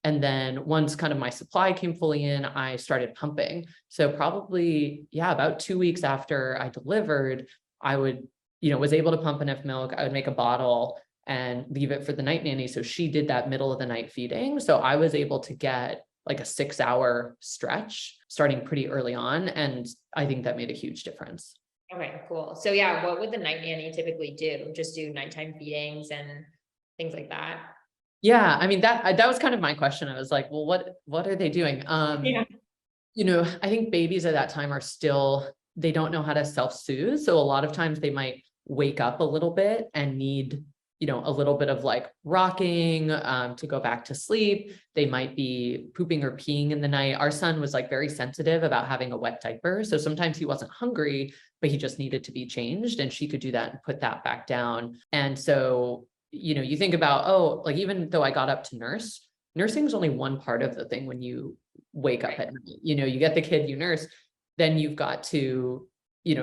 And then once kind of my supply came fully in, I started pumping. So probably, about 2 weeks after I delivered, I would, was able to pump enough milk. I would make a bottle and leave it for the night nanny. So she did that middle of the night feeding. So I was able to get like a 6-hour stretch starting pretty early on. And I think that made a huge difference. Okay, cool. So what would the night nanny typically do? Just do nighttime feedings and things like that? Yeah, I mean, that was kind of my question. I was like, well, what are they doing? I think babies at that time are still, they don't know how to self-soothe. So a lot of times they might wake up a little bit and need, a little bit of like rocking to go back to sleep. They might be pooping or peeing in the night. Our son was like very sensitive about having a wet diaper. So sometimes he wasn't hungry, but he just needed to be changed and she could do that and put that back down. And so you think about, like, even though I got up to nursing is only one part of the thing. When you wake up at night, you get the kid, you nurse, then you've got to,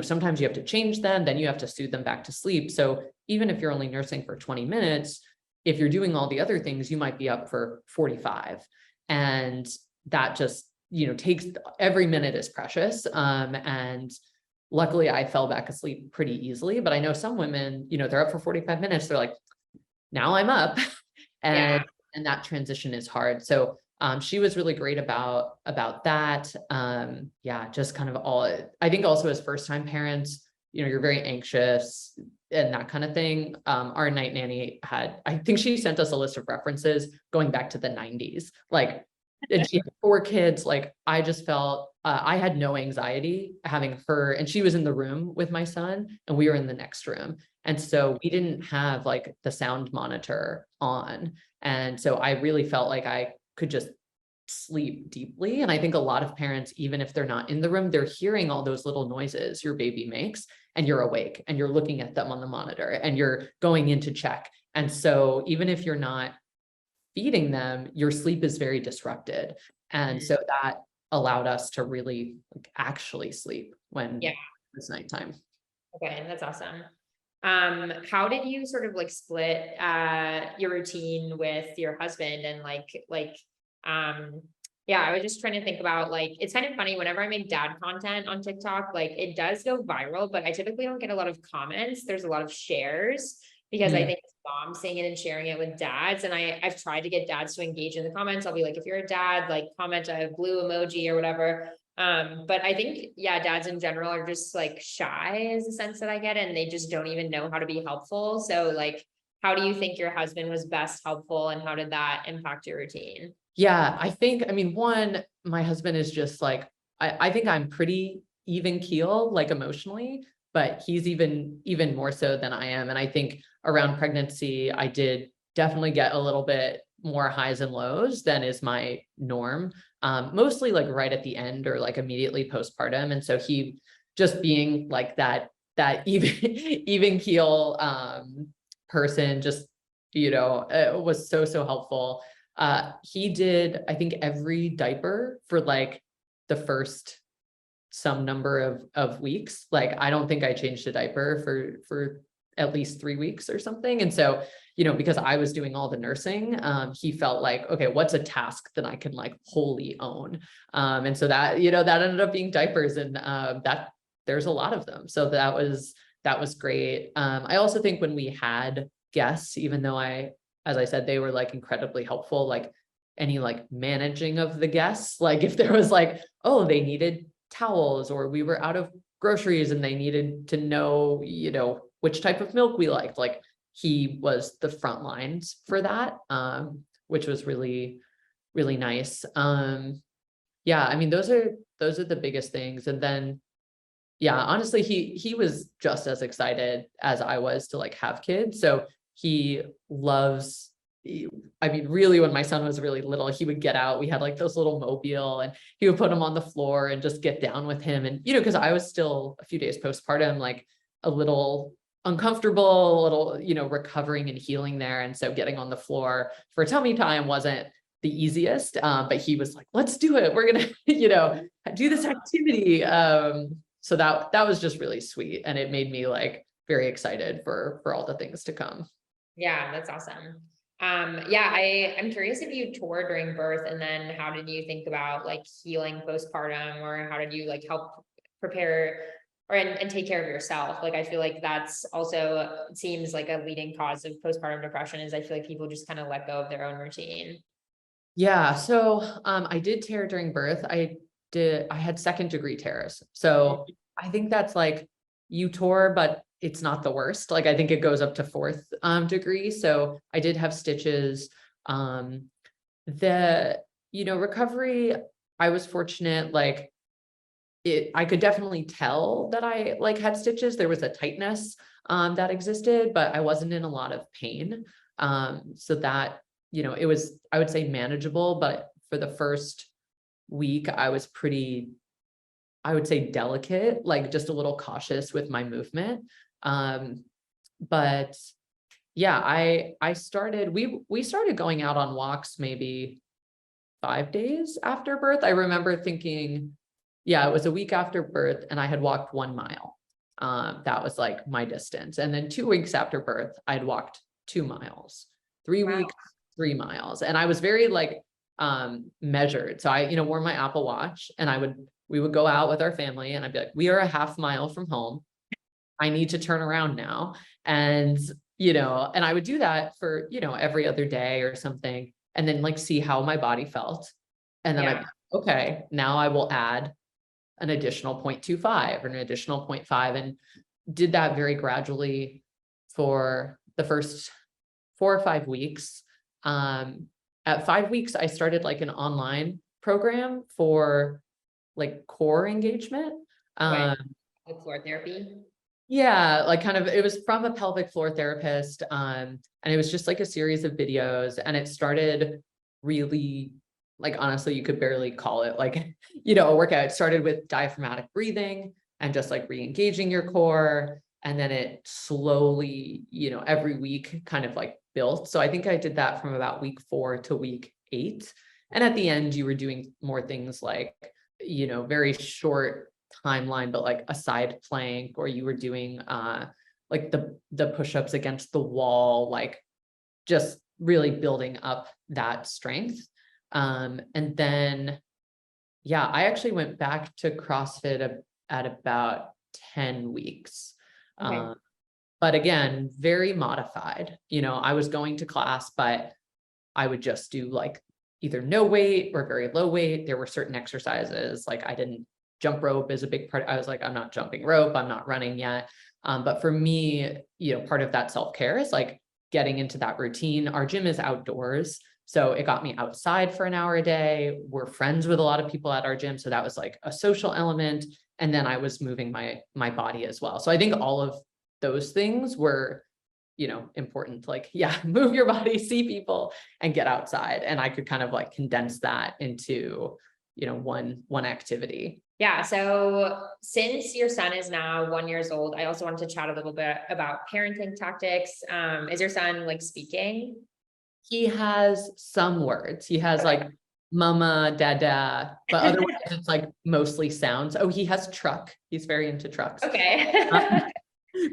sometimes you have to change them, then you have to soothe them back to sleep. So even if you're only nursing for 20 minutes, if you're doing all the other things, you might be up for 45. And that just, takes, every minute is precious. And luckily I fell back asleep pretty easily, but I know some women, they're up for 45 minutes. They're like, now I'm up. And that transition is hard. So she was really great about that. Just kind of all, I think also as first-time parents, you're very anxious and that kind of thing. Our night nanny I think she sent us a list of references going back to the 90s. Like, and she had 4 kids. Like, I just felt, I had no anxiety having her, and she was in the room with my son and we were in the next room. And so we didn't have like the sound monitor on. And so I really felt like I could just sleep deeply. And I think a lot of parents, even if they're not in the room, they're hearing all those little noises your baby makes, and you're awake and you're looking at them on the monitor and you're going in to check. And so even if you're not feeding them, your sleep is very disrupted. And so that allowed us to really like actually sleep when it's nighttime. Okay, that's awesome. How did you sort of like split your routine with your husband and yeah, I was just trying to think about like, it's kind of funny whenever I make dad content on TikTok, like it does go viral, but I typically don't get a lot of comments. There's a lot of shares because I think it's moms seeing it and sharing it with dads. And I've tried to get dads to engage in the comments. I'll be like, if you're a dad, like comment a blue emoji or whatever. But I think, yeah, dads in general are just like shy is the sense that I get, and they just don't even know how to be helpful. So like, how do you think your husband was best helpful, and how did that impact your routine? Yeah, I think, I mean, one, my husband is just like, I think I'm pretty even keel, like emotionally, but he's even more so than I am. And I think around pregnancy, I did definitely get a little bit more highs and lows than is my norm. Mostly like right at the end or like immediately postpartum. And so he just being like that even keel person, just, was so helpful. He did, I think, every diaper for like the first some number of weeks. Like, I don't think I changed a diaper for at least 3 weeks or something. And so, because I was doing all the nursing, he felt like, okay, what's a task that I can like wholly own? And so that, that ended up being diapers, and that there's a lot of them. So that was great. I also think when we had guests, even though as I said, they were like incredibly helpful, like any like managing of the guests, like if there was like, oh, they needed towels, or we were out of groceries and they needed to know, which type of milk we liked, like he was the front lines for that, which was really, really nice. Yeah, I mean, those are the biggest things. And then, yeah, honestly, he was just as excited as I was to like have kids. So he loves, I mean, really, when my son was really little, he would get out. We had like this little mobile, and he would put him on the floor and just get down with him. And, because I was still a few days postpartum, like a little uncomfortable, a little, recovering and healing there. And so getting on the floor for tummy time wasn't the easiest, but he was like, let's do it. We're going to, do this activity. So that was just really sweet. And it made me like very excited for all the things to come. Yeah, that's awesome. Yeah, I'm curious if you toured during birth, and then how did you think about like healing postpartum, or how did you like help prepare and take care of yourself? Like, I feel like that's also seems like a leading cause of postpartum depression, is I feel like people just kind of let go of their own routine. Yeah. So, I did tear during birth. I had 2nd-degree tears. So I think that's like you tore, but it's not the worst. Like, I think it goes up to 4th degree. So I did have stitches. The, recovery, I was fortunate, like I could definitely tell that I like had stitches. There was a tightness that existed, but I wasn't in a lot of pain. So that, it was, I would say, manageable, but for the first week, I was pretty, I would say, delicate, like just a little cautious with my movement. But yeah, we started going out on walks maybe 5 days after birth. I remember thinking, yeah, it was a week after birth, and I had walked 1 mile. That was like my distance. And then 2 weeks after birth, I'd walked 2 miles, 3 Wow. weeks, 3 miles. And I was very like, measured. So I, wore my Apple Watch, and we would go out with our family, and I'd be like, we are a half mile from home. I need to turn around now. And, and I would do that for, every other day or something, and then like see how my body felt. And then I'd be like, okay, now I will add an additional 0.25 or an additional 0.5, and did that very gradually for the first 4 or 5 weeks. At 5 weeks, I started like an online program for like core engagement. Like floor therapy. Yeah, like kind of, it was from a pelvic floor therapist. And it was just like a series of videos, and it started really like, honestly, you could barely call it like, a workout. It started with diaphragmatic breathing and just like re-engaging your core. And then it slowly, every week kind of like built. So I think I did that from about week 4 to week 8. And at the end, you were doing more things like, very short timeline, but like a side plank, or you were doing like the push-ups against the wall, like just really building up that strength. And then, yeah, I actually went back to CrossFit at about 10 weeks. Okay. But again, very modified. I was going to class, but I would just do like either no weight or very low weight. There were certain exercises, like I didn't jump rope is a big part. I was like, I'm not jumping rope, I'm not running yet. But for me, part of that self-care is like getting into that routine. Our gym is outdoors, so it got me outside for an hour a day. We're friends with a lot of people at our gym, so that was like a social element. And then I was moving my body as well. So I think all of those things were, important. Like, yeah, move your body, see people, and get outside. And I could kind of like condense that into, one activity. Yeah. So since your son is now 1 year old, I also wanted to chat a little bit about parenting tactics. Is your son like speaking? He has some words. He has Okay. like mama, dada, but otherwise it's like mostly sounds. Oh, he has truck. He's very into trucks. Okay.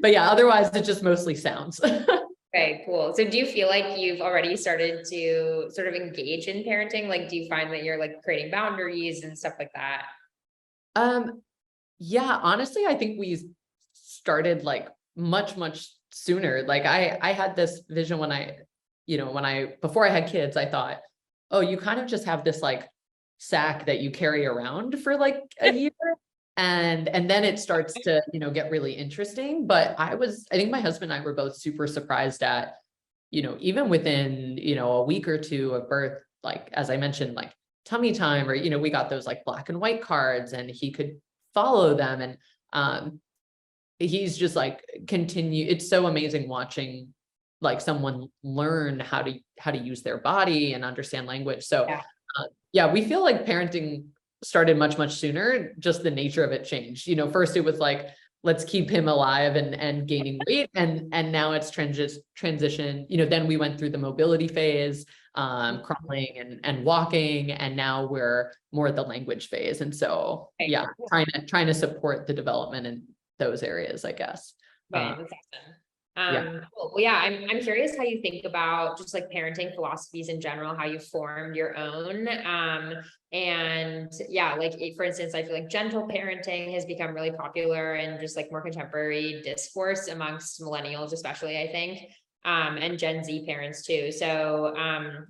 But yeah, otherwise it's just mostly sounds. Okay, cool. So do you feel like you've already started to sort of engage in parenting? Like, do you find that you're like creating boundaries and stuff like that? Yeah, honestly, I think we started like much sooner. Like I had this vision when before I had kids, I thought, oh, you kind of just have this like sack that you carry around for like a year. And then it starts to, get really interesting. But I think my husband and I were both super surprised at, even within, a week or two of birth, like, as I mentioned, like tummy time, or, we got those like black and white cards and he could follow them. And he's just like it's so amazing watching like someone learn how to use their body and understand language. So Yeah. yeah, we feel like parenting started much sooner. Just the nature of it changed. First it was like, let's keep him alive and gaining weight. And now it's transition. Then we went through the mobility phase, crawling and walking. And now we're more at the language phase. And so, Okay, yeah, cool. trying to support the development in those areas, I guess. Okay, that's awesome. Yeah. Cool. Well, yeah, I'm curious how you think about just like parenting philosophies in general, how you formed your own. And yeah, like for instance, I feel like gentle parenting has become really popular and just like more contemporary discourse amongst millennials, especially, I think, and Gen Z parents too. So,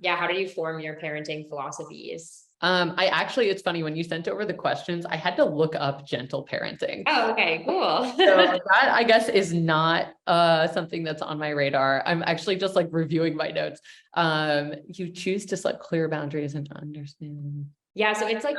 yeah, how do you form your parenting philosophies? It's funny, when you sent over the questions, I had to look up gentle parenting. Oh, okay, cool. So that, I guess, is not something that's on my radar. I'm actually just like reviewing my notes. You choose to set clear boundaries and to understand. Yeah, so it's like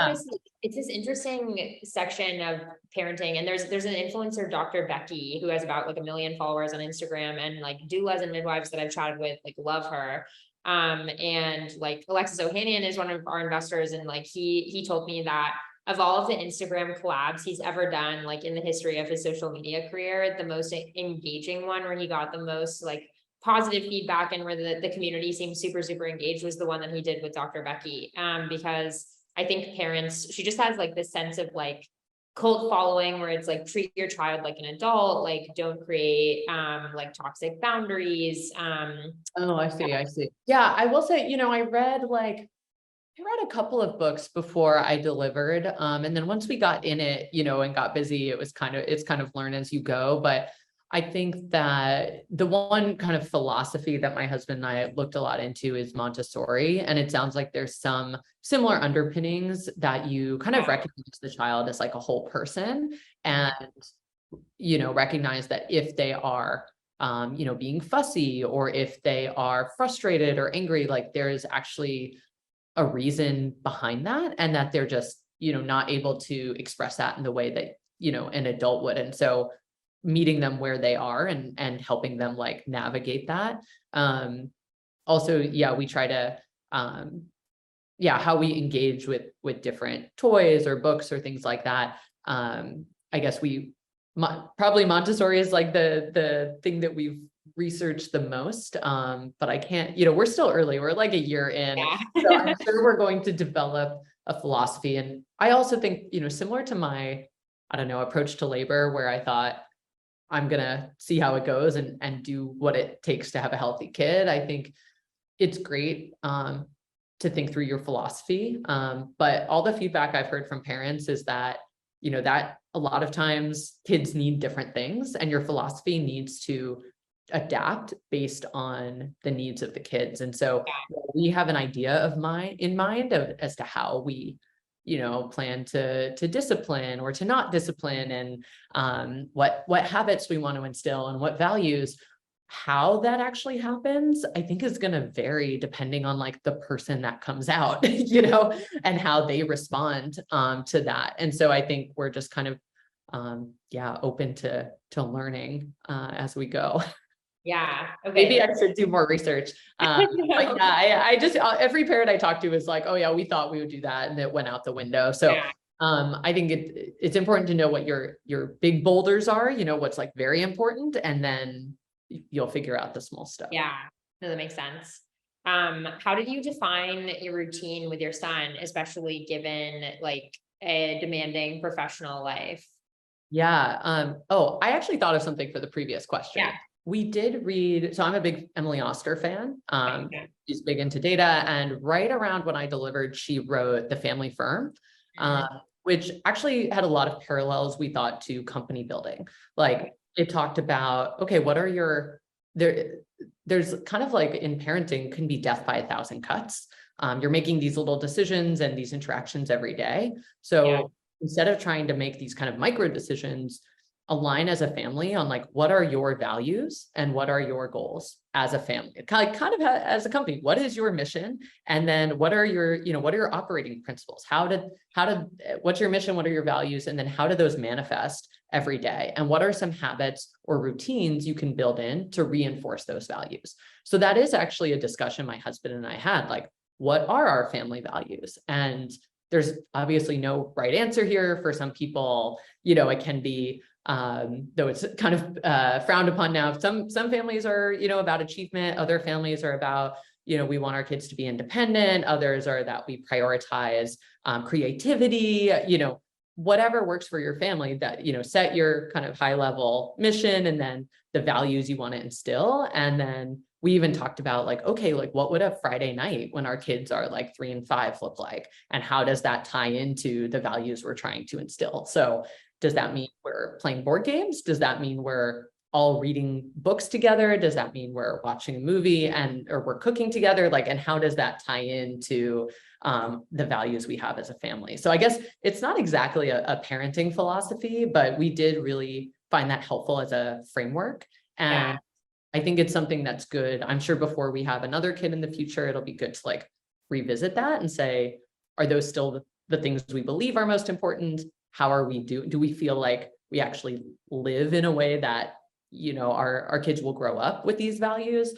it's this interesting section of parenting, and there's an influencer, Dr. Becky, who has about like 1 million followers on Instagram, and like doulas and midwives that I've chatted with like love her. And like Alexis Ohanian is one of our investors, and like he told me that of all of the Instagram collabs he's ever done, like in the history of his social media career, the most engaging one where he got the most like positive feedback and where the community seemed super engaged was the one that he did with Dr. Becky. Because I think parents, she just has like this sense of like cult following where it's like treat your child like an adult, like don't create like toxic boundaries. Oh, I see. Yeah, I will say, I read a couple of books before I delivered. And then once we got in it, and got busy, it's kind of learn as you go. But I think that the one kind of philosophy that my husband and I looked a lot into is Montessori. And it sounds like there's some similar underpinnings that you kind of recognize the child as like a whole person, and, recognize that if they are, being fussy, or if they are frustrated or angry, like there's actually a reason behind that, and that they're just, not able to express that in the way that, an adult would. And so meeting them where they are and helping them like navigate that. Also, yeah, we try to, yeah, how we engage with different toys or books or things like that. I guess probably Montessori is like the thing that we've researched the most. But I can't, we're still early. We're like a year in. Yeah. So I'm sure we're going to develop a philosophy. And I also think, similar to my, I don't know, approach to labor, where I thought I'm gonna see how it goes and do what it takes to have a healthy kid. I think it's great to think through your philosophy. But all the feedback I've heard from parents is that, that a lot of times kids need different things, and your philosophy needs to adapt based on the needs of the kids. And so we have an idea in mind as to how we, plan to discipline or to not discipline, and what habits we want to instill and what values. How that actually happens, I think, is going to vary depending on like the person that comes out, and how they respond to that. And so I think we're just kind of open to learning as we go. Yeah. Okay. Maybe I should do more research. But yeah, I just every parent I talk to is like, oh yeah, we thought we would do that, and it went out the window. So I think it's important to know what your big boulders are, what's like very important, and then you'll figure out the small stuff. Yeah, no, that makes sense. How did you define your routine with your son, especially given like a demanding professional life? Yeah. I actually thought of something for the previous question. Yeah. We did read, so I'm a big Emily Oster fan. Okay. She's big into data, and right around when I delivered, she wrote The Family Firm, which actually had a lot of parallels, we thought, to company building. Like, it talked about, okay, what are there's kind of like in parenting can be death by 1,000 cuts. You're making these little decisions and these interactions every day. So instead of trying to make these kind of micro decisions, align as a family on like, what are your values and what are your goals as a family, kind of as a company. What is your mission? And then what are your operating principles? What's your mission? What are your values? And then how do those manifest every day? And what are some habits or routines you can build in to reinforce those values? So that is actually a discussion my husband and I had, like, what are our family values? And there's obviously no right answer here. For some people, it can be, though it's kind of frowned upon now. Some families are, about achievement. Other families are about, we want our kids to be independent. Others are that we prioritize creativity, whatever works for your family, that, set your kind of high level mission and then the values you want to instill. And then we even talked about like, okay, like what would a Friday night when our kids are like 3 and 5 look like? And how does that tie into the values we're trying to instill? So does that mean we're playing board games? Does that mean we're all reading books together? Does that mean we're watching a movie or we're cooking together? Like, and how does that tie into the values we have as a family? So I guess it's not exactly a parenting philosophy, but we did really find that helpful as a framework. And I think it's something that's good. I'm sure before we have another kid in the future, it'll be good to like revisit that and say, are those still the things we believe are most important? How are we do we feel like we actually live in a way that, our kids will grow up with these values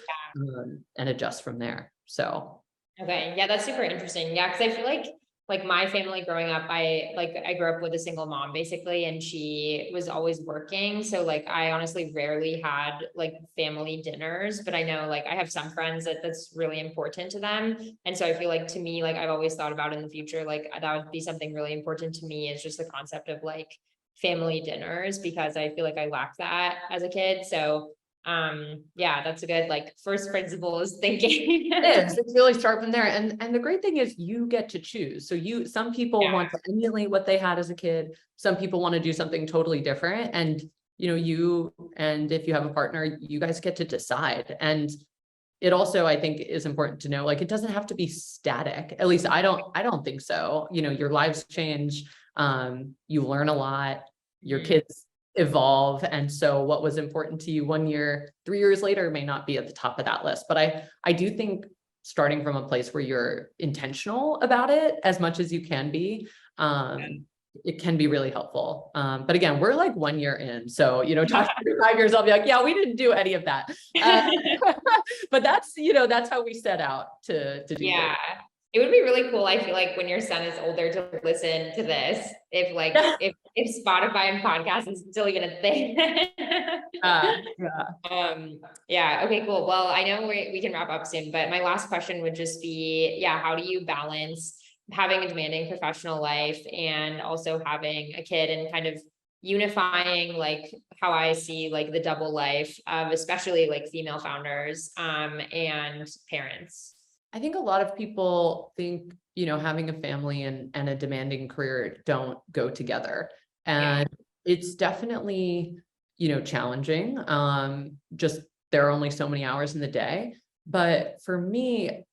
and adjust from there. So. Okay. Yeah, that's super interesting. Yeah. Cause I feel like my family growing up, I grew up with a single mom basically, and she was always working. So like, I honestly rarely had like family dinners, but I know like I have some friends that's really important to them. And so I feel like to me, like I've always thought about in the future, like that would be something really important to me, is just the concept of like family dinners, because I feel like I lacked that as a kid. So that's a good like first principles thinking. It's really start from there. And the great thing is you get to choose. So some people want to emulate what they had as a kid. Some people want to do something totally different. And, and if you have a partner, you guys get to decide. And it also, I think, is important to know, like, it doesn't have to be static. At least I don't think so. Your lives change. You learn a lot. Your kids evolve. And so what was important to you 1 year, 3 years later may not be at the top of that list. But I do think starting from a place where you're intentional about it as much as you can be, it can be really helpful. But again, we're like 1 year in. So, talk to 5 years, I'll be like, yeah, we didn't do any of that. But that's how we set out to do Yeah. that. It would be really cool, I feel like, when your son is older to listen to this, if like, Yeah. if Spotify and podcast is still even a thing. Yeah. Yeah. Okay, cool. Well, I know we can wrap up soon, but my last question would just be, yeah, how do you balance having a demanding professional life and also having a kid, and kind of unifying like how I see like the double life of especially like female founders, and parents? I think a lot of people think, having a family and a demanding career don't go together. Yeah. And it's definitely, challenging. Just there are only so many hours in the day. But for me,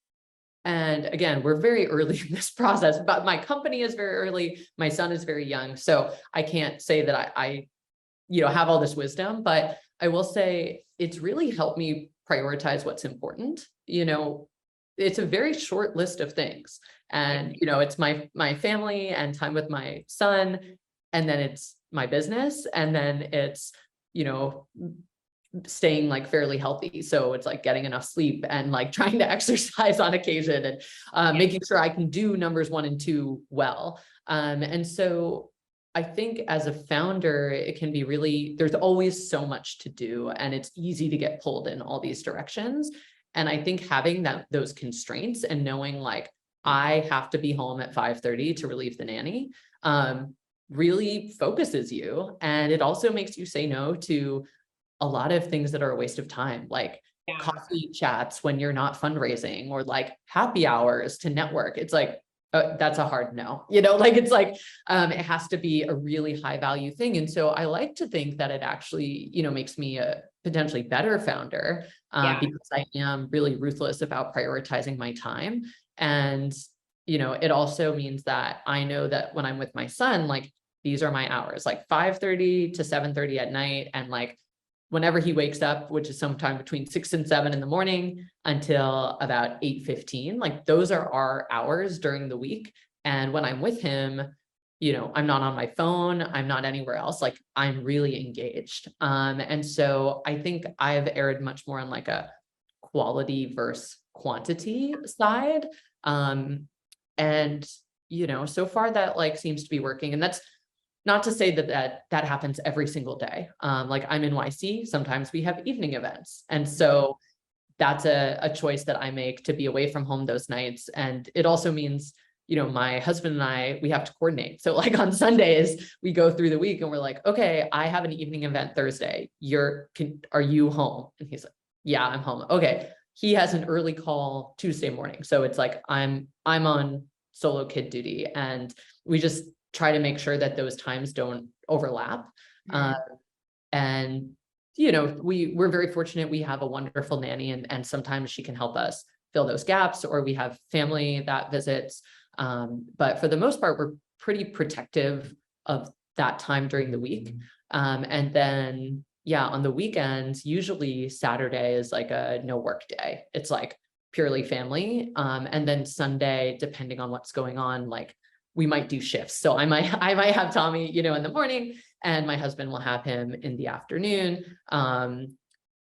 and again, we're very early in this process, but my company is very early. My son is very young. So I can't say that I have all this wisdom, but I will say it's really helped me prioritize what's important. It's a very short list of things. And, it's my family and time with my son, and then it's my business, and then it's, staying like fairly healthy. So it's like getting enough sleep and like trying to exercise on occasion, and making sure I can do numbers 1 and 2 well. And so I think as a founder, it can be really, there's always so much to do, and it's easy to get pulled in all these directions. And I think having those constraints and knowing like, I have to be home at 5:30 to relieve the nanny, really focuses you. And it also makes you say no to a lot of things that are a waste of time, like Yeah. coffee chats when you're not fundraising, or like happy hours to network. It's like, that's a hard no, like, it's like, it has to be a really high value thing. And so I like to think that it actually, makes me a potentially better founder, Yeah. because I am really ruthless about prioritizing my time. And, it also means that I know that when I'm with my son, like, these are my hours, like 5:30 to 7:30 at night. And like, whenever he wakes up, which is sometime between 6 and 7 in the morning until about 8:15, like those are our hours during the week. And when I'm with him, I'm not on my phone, I'm not anywhere else, like I'm really engaged. And so I think I've erred much more on like a quality versus quantity side. And, so far that like seems to be working. And that's not to say that happens every single day. Like I'm in YC, sometimes we have evening events. And so that's a choice that I make to be away from home those nights. And it also means, my husband and I, we have to coordinate. So like on Sundays, we go through the week and we're like, okay, I have an evening event Thursday. Are you home? And he's like, yeah, I'm home. Okay. He has an early call Tuesday morning. So it's like, I'm on solo kid duty, and we just try to make sure that those times don't overlap. And, we're very fortunate. We have a wonderful nanny, and sometimes she can help us fill those gaps, or we have family that visits. But for the most part, we're pretty protective of that time during the week. And then, yeah, on the weekends, usually Saturday is like a no work day. It's like purely family. And then Sunday, depending on what's going on, like we might do shifts. So I might have Tommy, in the morning, and my husband will have him in the afternoon.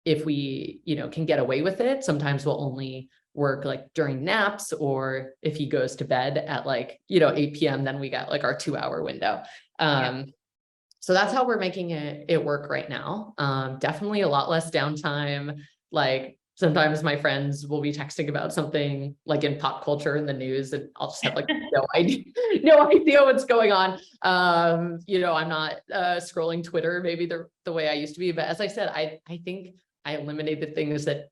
If we, can get away with it, sometimes we'll only work like during naps, or if he goes to bed at like, 8 p.m., then we got like our 2-hour window. So that's how we're making it work right now. Definitely a lot less downtime. Like sometimes my friends will be texting about something like in pop culture in the news, and I'll just have like no idea what's going on. I'm not scrolling Twitter maybe the way I used to be. But as I said, I think I eliminated things that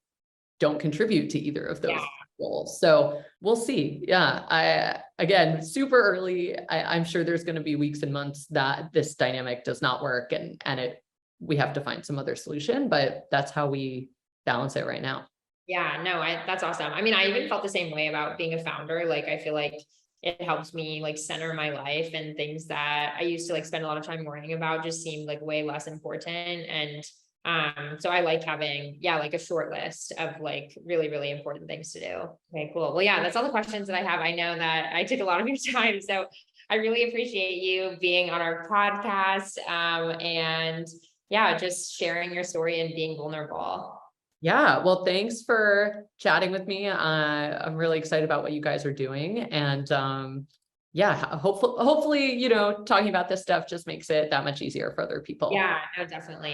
don't contribute to either of those goals. So we'll see. Yeah. Again, super early. I'm sure there's going to be weeks and months that this dynamic does not work, and we have to find some other solution, but that's how we balance it right now. Yeah, no, that's awesome. I mean, I even felt the same way about being a founder. Like, I feel like it helps me like center my life, and things that I used to like spend a lot of time worrying about just seemed like way less important. And so I like having, like a short list of like really, really important things to do. Okay, cool. Well, yeah, that's all the questions that I have. I know that I took a lot of your time, so I really appreciate you being on our podcast, and just sharing your story and being vulnerable. Yeah, well, thanks for chatting with me. I'm really excited about what you guys are doing. And yeah, hopefully, talking about this stuff just makes it that much easier for other people. Yeah, no, definitely.